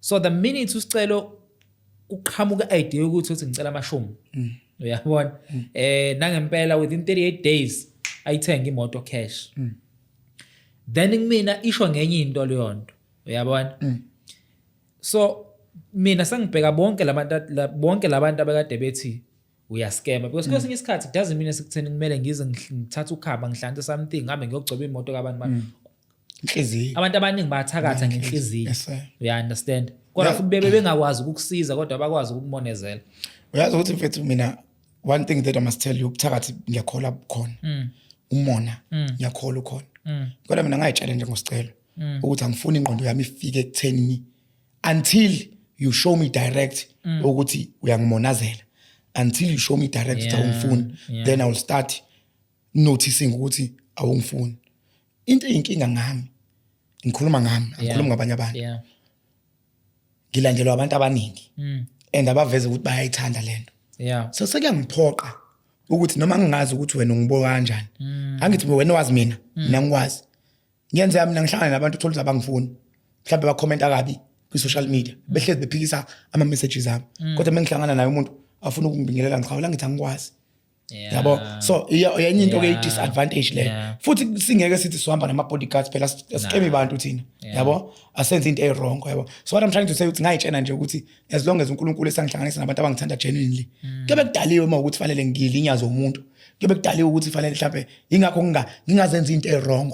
So the minute usicelo uqhamuka idea ukuthi ngicela amashumi. Uyabona? Nangempela within 38 days ayithenga imoto cash. Then mina isho ngenye into leyo nto. Uyabona? So mina sengibheka bonke labantu abakade bethi uyascam because kwesinye isikhathi doesn't mean sekutheni kumele ngize ngithatha ukhaba ngihlanze something ngabe ngiyogcoba imoto kabantu inhliziyo abantu abaningi bathakatha ngenhliziyo. You understand? Kodwa Yeah. futhi bengakwazi ukukusiza kodwa bakwazi ukukumonezela. uyazi ukuthi mfethu mina one thing that I must tell you ukuthakathi ngiyakhola khona umona ngiyakhola ukhona kodwa mina ngayi-challenge ngosicelo ukuthi angifuni ingqondo yami ifike ekutheni until you show me direct ukuthi uyangimonazela, until you show me direct ukuthi awungifuni, then I will start noticing ukuthi awungifuni. Into eyinkinga ngami ngikhuluma ngami angikhulumi ngabanye abantu, ngilandelwa abantu abaningi and abaveze ukuthi bayayithanda lento. So sekuyangiphoqa ukuthi noma ngingazi ukuthi wena ungiboka kanjani angithi wena wazi mina ngikwazi ngiyenza yami ngihlangana nabantu uthola abangifuni mhlawumbe bakhomenta kabi kwi-social media behlezi bephikisa ama-messages ami kodwa mengihlangana naye umuntu afuna ukungibingelela ngichawula ngithi angikwazi. Yabo, so yenye into ke i-disadvantage le futhi singeke sithi sihamba nama-bodyguards phela scam abantu thina. Yabo, asenze into e-wrong yabo. So what I'm trying to say ukuthi ngayitshena nje ukuthi as long as uNkulunkulu esangihlanganisa nabantu abangithanda genuinely kube kudaliwe uma ukuthi fanele ngilinyaze umuntu, kube kudaliwe ukuthi fanele mhlawumbe ingakho ngingazenza into e-wrong.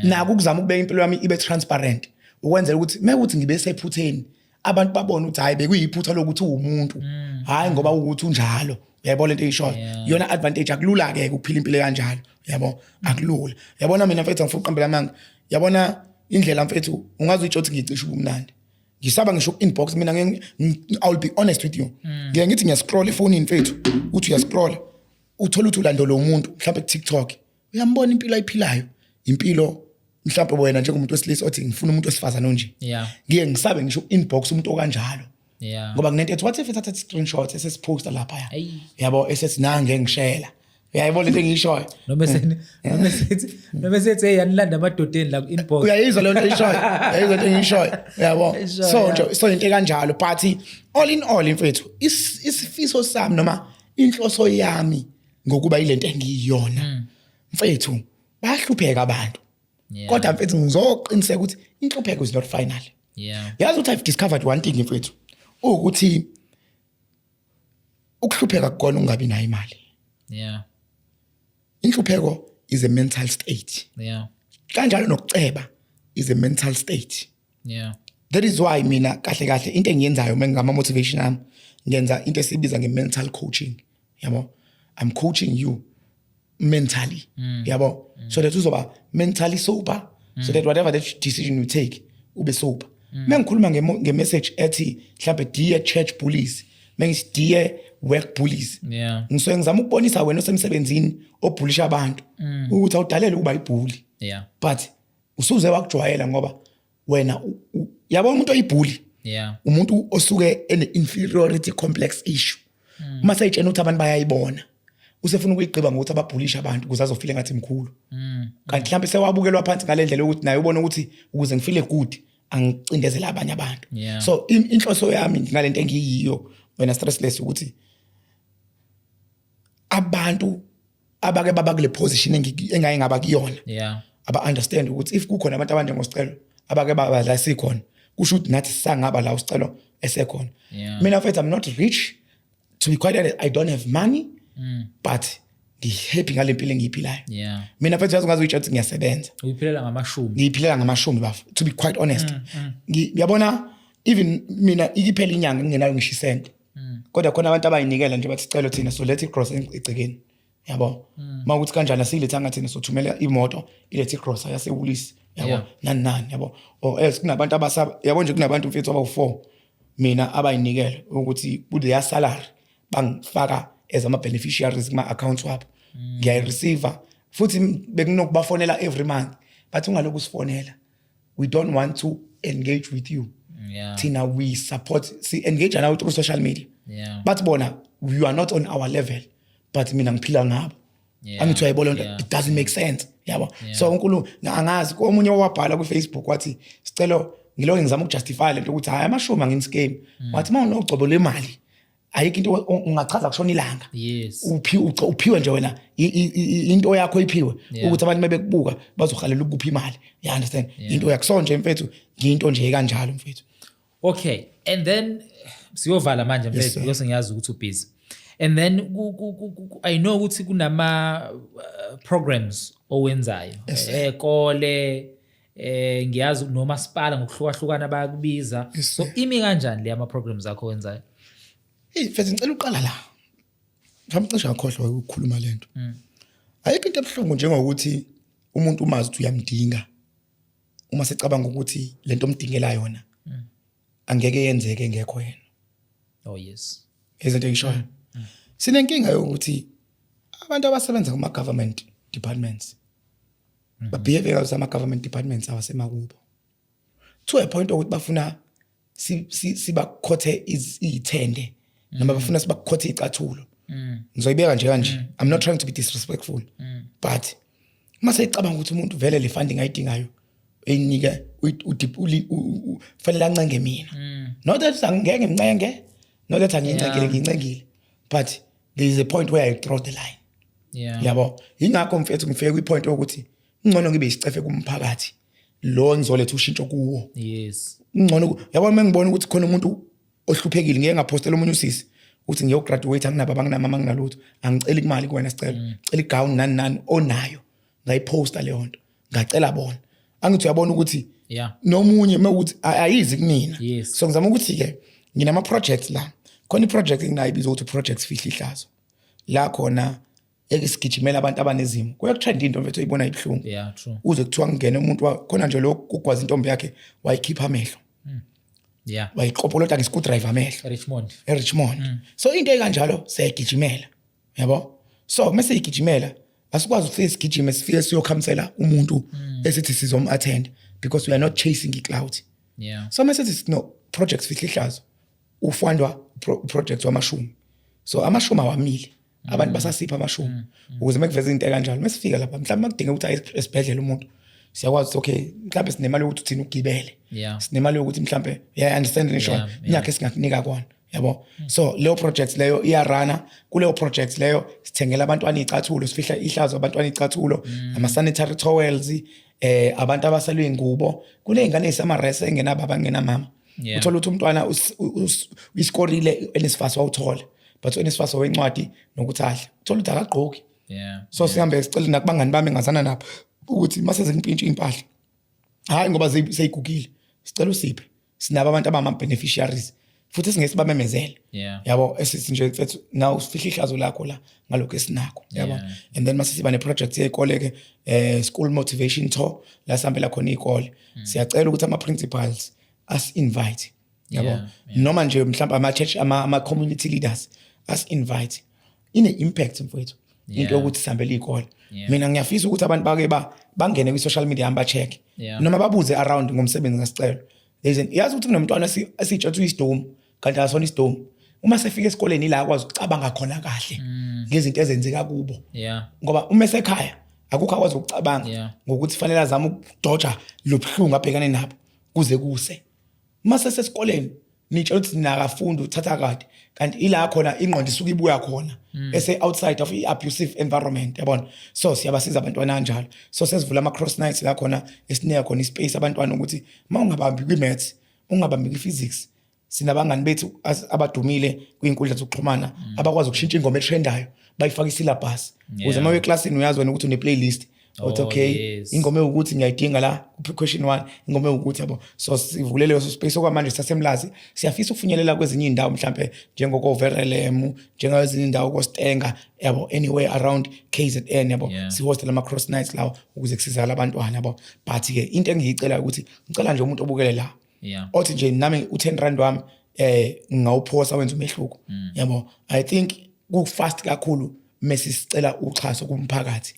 Naku ukuzama ukubeka impilo yami ibe transparent ukwenzela ukuthi mekuthi ngibe sephutheni abantu babone ukuthi hayi bekuyiphutha lokuthi umuntu hayi ngoba ukuthi unjalo. Yabo lento eyishoyo yona advantage akulula ke ukuphila impilo kanjalo. Yabo akulula. Yabona mina mfethu ngifuna uqambela manga. Yabona indlela mfethu ungazi uyithi ngicisha ubumnandi. Ngisaba ngisho inbox mina I'll be honest with you. Ngeke ngithi ngiyascroll efonini mfethu uthi uyascroll uthola ukuthi ulandolo umuntu mhlawumbe ku TikTok. Uyambona impilo ayiphilayo. Impilo mhlawumbe wena njengomuntu wesilisa othi ngifuna umuntu wesifazana onje. Ngike ngisabe ngisho inbox umuntu okanjalo. Ngoba kunento ethi what if ethatha screenshot esesiposta lapha yabo esethi nange ngishela uyayibona lento engishoyo noma sethi hey yanilanda amadodeni la ku inbox uyayizwa lento eyishoyo uyayizwa lento engishoyo yabo so into kanjalo but all in all mfethu isifiso sami noma inhloso yami ngokuba ilento engiyiyona mfethu bayahlupheka abantu kodwa mfethu ngizoqiniseka ukuthi inhlupheko is not final. Yazi ukuthi I've discovered one thing mfethu ukuthi ukuhlupheka kukona ungabi nayo imali. Inhlupheko is a mental state. Kanjalo nokuceba is a mental state. That is why mina kahle into engiyenzayo ngama motivation ami ngenza into esibiza nge-mental coaching. Yabo, I'm coaching you mentally. Yabo, so that uzoba mentally sober, so that whatever that decision you take ube sober. Mengikhuluma nge-message ethi mhlawumbe dear church bullies, mengithi dear work bullies. Ngisuke ngizama ukubonisa wena osemsebenzini obullisha abantu ukuthi awudalela ukuba ibully. But usuze wakujwayela ngoba wena yabona umuntu oyibully. Umuntu osuke ene-inferiority complex issue. Uma sayitshena ukuthi abantu bayayibona usefuna ukuyigqiba ngokuthi ababhullisha abantu ukuze azofile ngathi mkhulu. Kanti mhlawumbe sewabukelwa phansi ngale ndlela ukuthi naye ubona ukuthi ukuze ngifile good angicindezela abanye abantu. So inhloso yami ngalento engiyiyo wena stressless ukuthi abantu abake baba kule position engaye ngaba kuyona aba understand ukuthi if kukhona abantu abanje ngosicelo abake baba la sikhona kusho ukuthi nathi sangaba la usicelo esekhona. Mina mfethu I'm not rich, to be quite honest I don't have money but ngihappy ngale mpilo engiyiphilayo. Mina mfethu yazi ngazi ukuthi ngiyasebenza. Uyiphilela ngamashumi. Ngiyiphilela ngamashumi bafu, to be quite honest. Ngiyabona even mina ikiphela inyanga ngingenayo ngisho isenti. kodwa khona abantu abayinikela nje bathi sicelo thina so lethe igross egcekeni yabo mawukuthi kanjani asilethanga thina sothumela imoto ilethe igross yasewulisi yabo nani yabo or else kunabantu abasaba yabo nje kunabantu mfethu abawu4 mina abayinikela ukuthi ku their salary bangifaka as ama beneficiaries kuma accounts wabo ngiyayireceive futhi bekunokubafonela every month but ungaloku sifonela we don't want to engage with you thina we support engage now through social media but bona you are not on our level but mina ngiphila ngabo angithi uyayibona it doesn't make sense yabo so uNkulunkulu angazi komunye wabhala ku Facebook wathi sicelo ngilo ngizama ukujustify lento ukuthi hayi amashumi anginscam wathi mawunogcobo lemali ayikho into ungachaza kushona ilanga uphiwe nje wena into yakho iphiwe ukuthi abantu bebekubuka bazohalela ukuphi imali you understand into yakusonje mfethu into nje kanjalo mfethu. Okay, and then siyovala manje mfethu because ngiyazi ukuthi ubusy. And then I know ukuthi kunama programs owenzayo ekole ngiyazi noma sipala ngokuhlukahlukana bayakubiza so imi kanjani le ama programs akho wenzayo? Mfethu ngicela uqala la. Ngihamcisha ngakhohlwa ukukhuluma lento. Ayikho into ebhlungu njengokuthi umuntu umazi ukuthi uyamdinga. Uma secabanga ukuthi lento omdingela yona angeke yenzeke ngekho yena. Oh yes. Izinto engishoyo. Sinenkinga yokuthi abantu abasebenza kuma government departments babehave as ama government departments abasemakubo. To a point ukuthi bafuna sibakhothe izithende noma bafuna sibakhothe icathulo. Ngizoyibeka nje kanje. I'm not trying to be disrespectful. But mase icabanga ukuthi umuntu vele le funding ayidingayo eyinika fanele ancenge mina. Not that angeke ngincenge, not that angincengile ngincengile. But there is a point where I draw the line. Yabo. Ingakho mfethu ngifike kwi point ukuthi ngcono ngibe isicefe kumphakathi. Lo ngizoletha ushintsho kuwo. Yes. Ngcono yabo mengibona ukuthi khona umuntu ohluphekile ngeke ngaphostela umunye usisi uthi ngiyograduate anginaba banginamama nginalutho angicela imali kuwena sicela cela igown nani onayo ngayiposta le nto ngacela bona angithi uyabona ukuthi nomunye mawuthi ayizi kumina so ngizama ukuthi ke nginama projects la khona iproject enginayibiza ukuthi projects fihla ihlazo la khona esigijimela abantu abanezimo kuyakutrend into mfethu uyibona ibhlungu true uze kuthiwa ngene umuntu khona nje lo kugwaza intombi yakhe wayikhipha amehlo wayiqopolota ngescrew driver amehlo eRichmond so into ekanjalo siyagijimela yabo so mase igijimela asikwazi ukuthi sigijime sifike siyokhamisela umuntu esithi sizom-attend because we are not chasing icloud so mase sithi no projects fihla ihlazo ufundwa project wamashumi so amashumi awamile abantu basasipha amashumi ukuze makuveze into ekanjalo mesifika lapha mhlawumbe makudinga ukuthi aye esibhedlela umuntu siyakwazi okay mhlawumbe sinemali yokuthi uthina ukugibele sinemali yokuthi mhlawumbe understand ngisho inyakhe singakunika kona yabo so leyo project leyo iyarana kuleyo project leyo sithengela abantwana icathulo sifihla ihlazo abantwana icathulo ama sanitary towels abantu abasalwe ingubo kunezingane esamarese engenaba bangenamama uthola ukuthi umntwana uyiskorile enesifasa wawuthola but enesifasa wencwadi nokuthi adla uthola ukuthi akagqoki so sihambe sicela nakubangani bami ngazana nabo ukuthi mase zingipintsha impahla hayi ngoba seyigugile sicela usiphe sinaba abantu abama beneficiaries futhi singeke sibamemezele yabo esithi nje mfethu now sifihla ihlazo lakho la ngalokho esinakho yabo and then mase siba ne project yekole ke school motivation tour la sihambela khona ikole siyacela ukuthi ama principals as invite yabo noma nje mhlawumbe ama church ama community leaders as invite ine impact mfethu into ukuthi sihambele ikole mina ngiyafisa ukuthi abantu bake bangene kwi social media hamba check noma babuze around ngomsebenzi ngasicelo yazi ukuthi kunomntwana asitshathu isidom kanti asona isidom uma sefika esikoleni la akwazi ukucabanga khona kahle ngezinto ezenzeka kubo ngoba uma esekhaya akukho akwazi ukucabanga ngokuthi fanele azame ukudoja lobhlungu abhekane nabo kuze kuse mase sesikoleni nitsho ukuthi nakafundi uthatha kade kanti ila khona ingqondo isuka ibuya khona ese outside of abusive environment yabona so siyabasiza abantwana kanjalo so sesivula ama cross nights la khona esinika khona ispace abantwana ukuthi mawungabambi kwi maths ungabambi kwi physics sinabangani bethu abadumile kwinkundla zokuxhumana abakwazi ukushintsha ingoma etrendayo bayifaka isyllabus uze mawe eclassini uyazi wena ukuthi une playlist uthi okay ingoma ukuthi ngiyayidinga la question 1 ingoma ukuthi yabo so sivulele leso space okwamanje sasemlazi siyafisa ukufinyelela kwezinye indawo mhlambe njengoko Verelem njengezinye indawo koStenga yabo anywhere around KZN yabo si host ama cross nights lawo ukuze kusizakala abantwana yabo but ke into engiyicela ukuthi ngicela nje umuntu obukele la othi nje nami u10 wami ngawuphosa wenza umehluko yabo I think ku fast kakhulu mase sicela uxhaso kumphakathi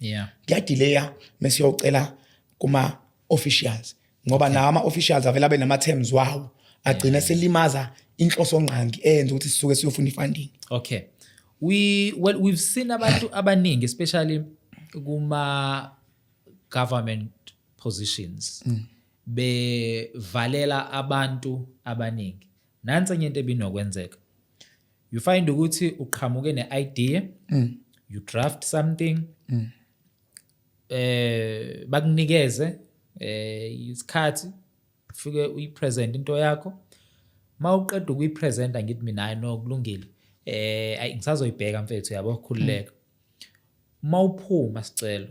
kuyadelaya mase uyocela kuma officials ngoba na ama officials avela benama terms wawo agcina selimaza inhloso nqangi enza ukuthi sisuke siyofuna ifunding. Okay, we've seen abantu abaningi especially kuma government positions bevalela abantu abaningi. Nansi enye into ebinokwenzeka, you find ukuthi uqhamuke ne-idea, you draft something, bakunikeze isikhathi ufike uyipresent into yakho. Mawuqeda ukuyipresenta ngithi mina hayi no kulungile, ngisazoyibheka mfethu yabo khululeka. Mawuphuma sicelo,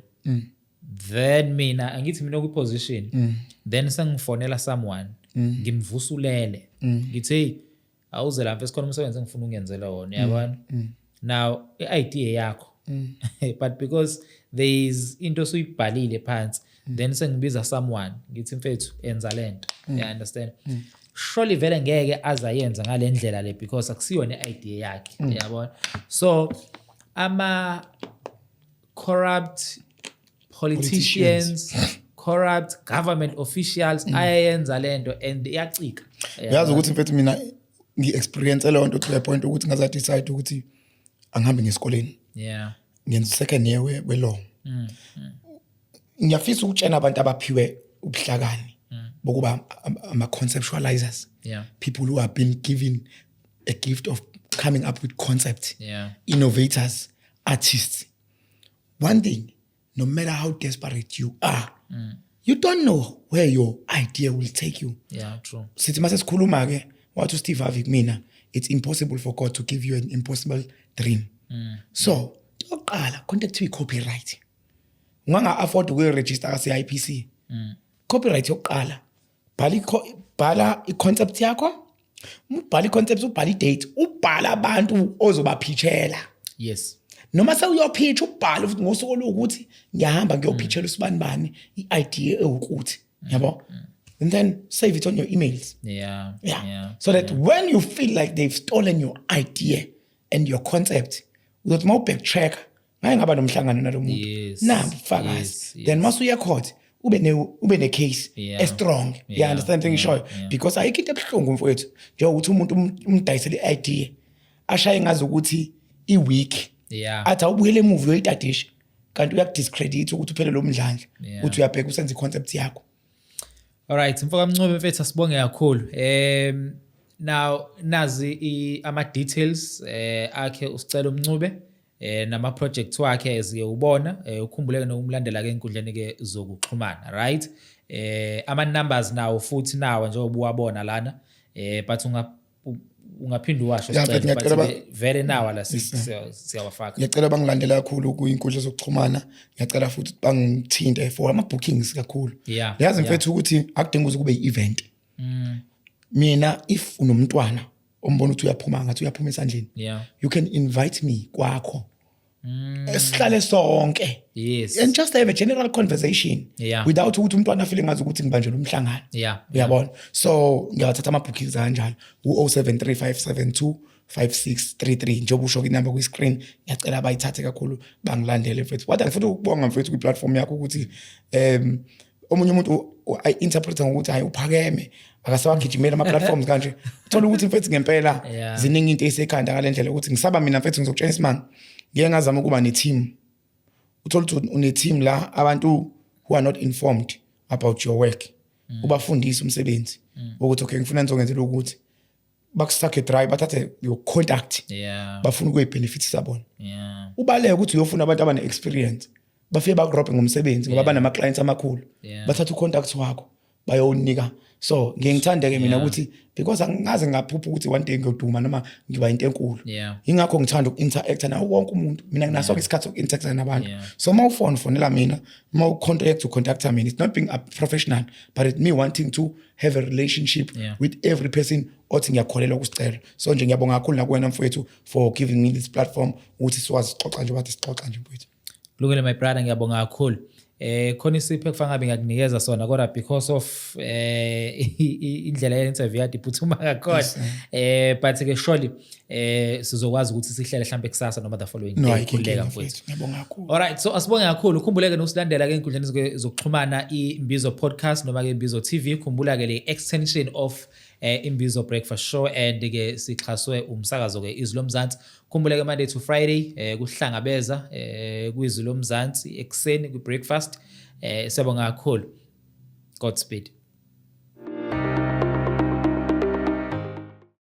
then mina angithi mina ku-position, then sengifonela someone, ngimvusulele ngithi hey awuze la mfethu khona umsebenzi engifuna ungenzela wona yabona. Now i-idea yakho but because there is into suyibhalile phansi, then sengibiza someone ngithi mfethu enza lento, you understand? Surely vele ngeke azayenza ngalendlela le because akusiyona i-idea yakhe yabona. So ama corrupt politicians corrupt government officials ayayenza lento and iyacika. Yazi ukuthi mfethu mina ngi-experience leyo nto to the point ukuthi ngaza decide ukuthi angihambe ngesikoleni. Ngenza second year we law. Ngiyafisa ukutshena abantu abaphiwe ubuhlakani bokuba ama conceptualizers. People who have been given a gift of coming up with concepts. Innovators, artists. One thing, no matter how desperate you are, you don't know where your idea will take you. True. Sithi mase sikhuluma ke wathi Steve Harvey kumina, it's impossible for God to give you an impossible dream. So oqala contact with copyright. Unganga afford ukuregister ka CIPC. Copyright yoqala bhala i-concept yakho, ubhala i-concept, ubhala i-date, ubhala abantu ozobapitchela. Yes. Noma sewuyopitch ubhala futhi ngosuku lokuthi ngiyahamba ngiyopitchela usibani bani i-idea ewukuthi yabo. And then save it on your emails. So that when you feel like they've stolen your idea and your concept, uzothi mawubacktrack ngaye ngaba nomhlangano nalomuntu nambufakazi, then masuya court ube ne case strong. You understand thing show because ayikho into ebhlungu mfowethu njengokuthi umuntu umdayisele i-idea ashaye ngazi ukuthi i-week athi awubuyele emuva uyoyitadisha kanti uyakudiscredit ukuthi uphele lo mdlandla uthi uyabheka usenze i-concept yakho. Alright, mfoka Mncube mfethu asibonge kakhulu. Now nazi ama details akhe usicela uMncube nama projects wakhe eziye ubona ukhumbuleke nokumlandela ke enkundleni ke zokuxhumana, right? Ama numbers nawo futhi nawo njengoba uwabona lana but ungaphinda uwasho sicela vele nawo la siyawafaka. Ngiyacela bangilandela kakhulu kuyinkundla zokuxhumana, ngiyacela futhi bangithinte for ama bookings kakhulu. Yazi mfethu ukuthi akudinga ukuthi kube i-event. Mina if unomntwana ombona ukuthi uyaphuma ngathi uyaphuma esandleni, you can invite me kwakho. Esihlale sonke. And just have a general conversation without ukuthi umntwana afile ngazi ukuthi ngibanjwe umhlangano. Uyabona? So ngiyathatha ama bookings kanjalo u0735725633 njengoba usho inamba ku screen. Ngiyacela bayithathe kakhulu bangilandele mfethu. Wathi ngifuna ukubonga mfethu ku platform yakho ukuthi omunye umuntu interpreta ngokuthi hayi uphakeme akasawagijimela ama platforms kanje. Uthola ukuthi mfethu ngempela ziningi into esekhanda ngalendlela ukuthi ngisaba mina mfethu ngizokutshela isimanga. Ngeke ngazama ukuba ne team. Uthola ukuthi une team la abantu who are not informed about your work. Ubafundisa umsebenzi ukuthi okay ngifuna ngizongenzela ukuthi bakusake drive bathathe your contact. Bafuna ukuyibenefits sabona. Ubaleke ukuthi uyofuna abantu abane experience. Bafike bakurobhe ngomsebenzi ngoba banama clients amakhulu. Bathatha ucontact wakho bayonika so ngiyengithanda ke mina ukuthi because angaze ngaphupha ukuthi one day ngiyoduma noma ngiba into enkulu ingakho ngithanda uku-interact nawo wonke umuntu mina nginaso isikhathi soku-interact nabantu so fonela mina contact mina it's not being a professional but it's me wanting to have a relationship with every person othi ngiyakholela ukusicela so nje ngiyabonga kakhulu nakuwena mfowethu for giving me this platform ukuthi sikwazi sixoxa nje bathi sixoxa nje mfowethu. Kulungile my brother, ngiyabonga kakhulu. Khona isipho ekufanele ngabe ngiyakunikeza sona kodwa because of indlela ye-interview yadi iphuthuma kakhona but ke surely sizokwazi ukuthi sihlele mhlambe kusasa noma the following day kuleka mfowethu. Ngiyabonga kakhulu. Alright, so asibonge kakhulu. Ukhumbuleke nokusilandela ke inkundleni zokuxhumana iMbizo podcast noma ke iMbizo TV. Khumbula ke le extension of iMbizo Breakfast Show and ke sixhaswe umsakazo ke Izwi Lomzansi. Khumbula ke Monday to Friday kuhlangabeza kwiZwi Lomzansi ekseni ku breakfast. Siyabonga kakhulu. Godspeed.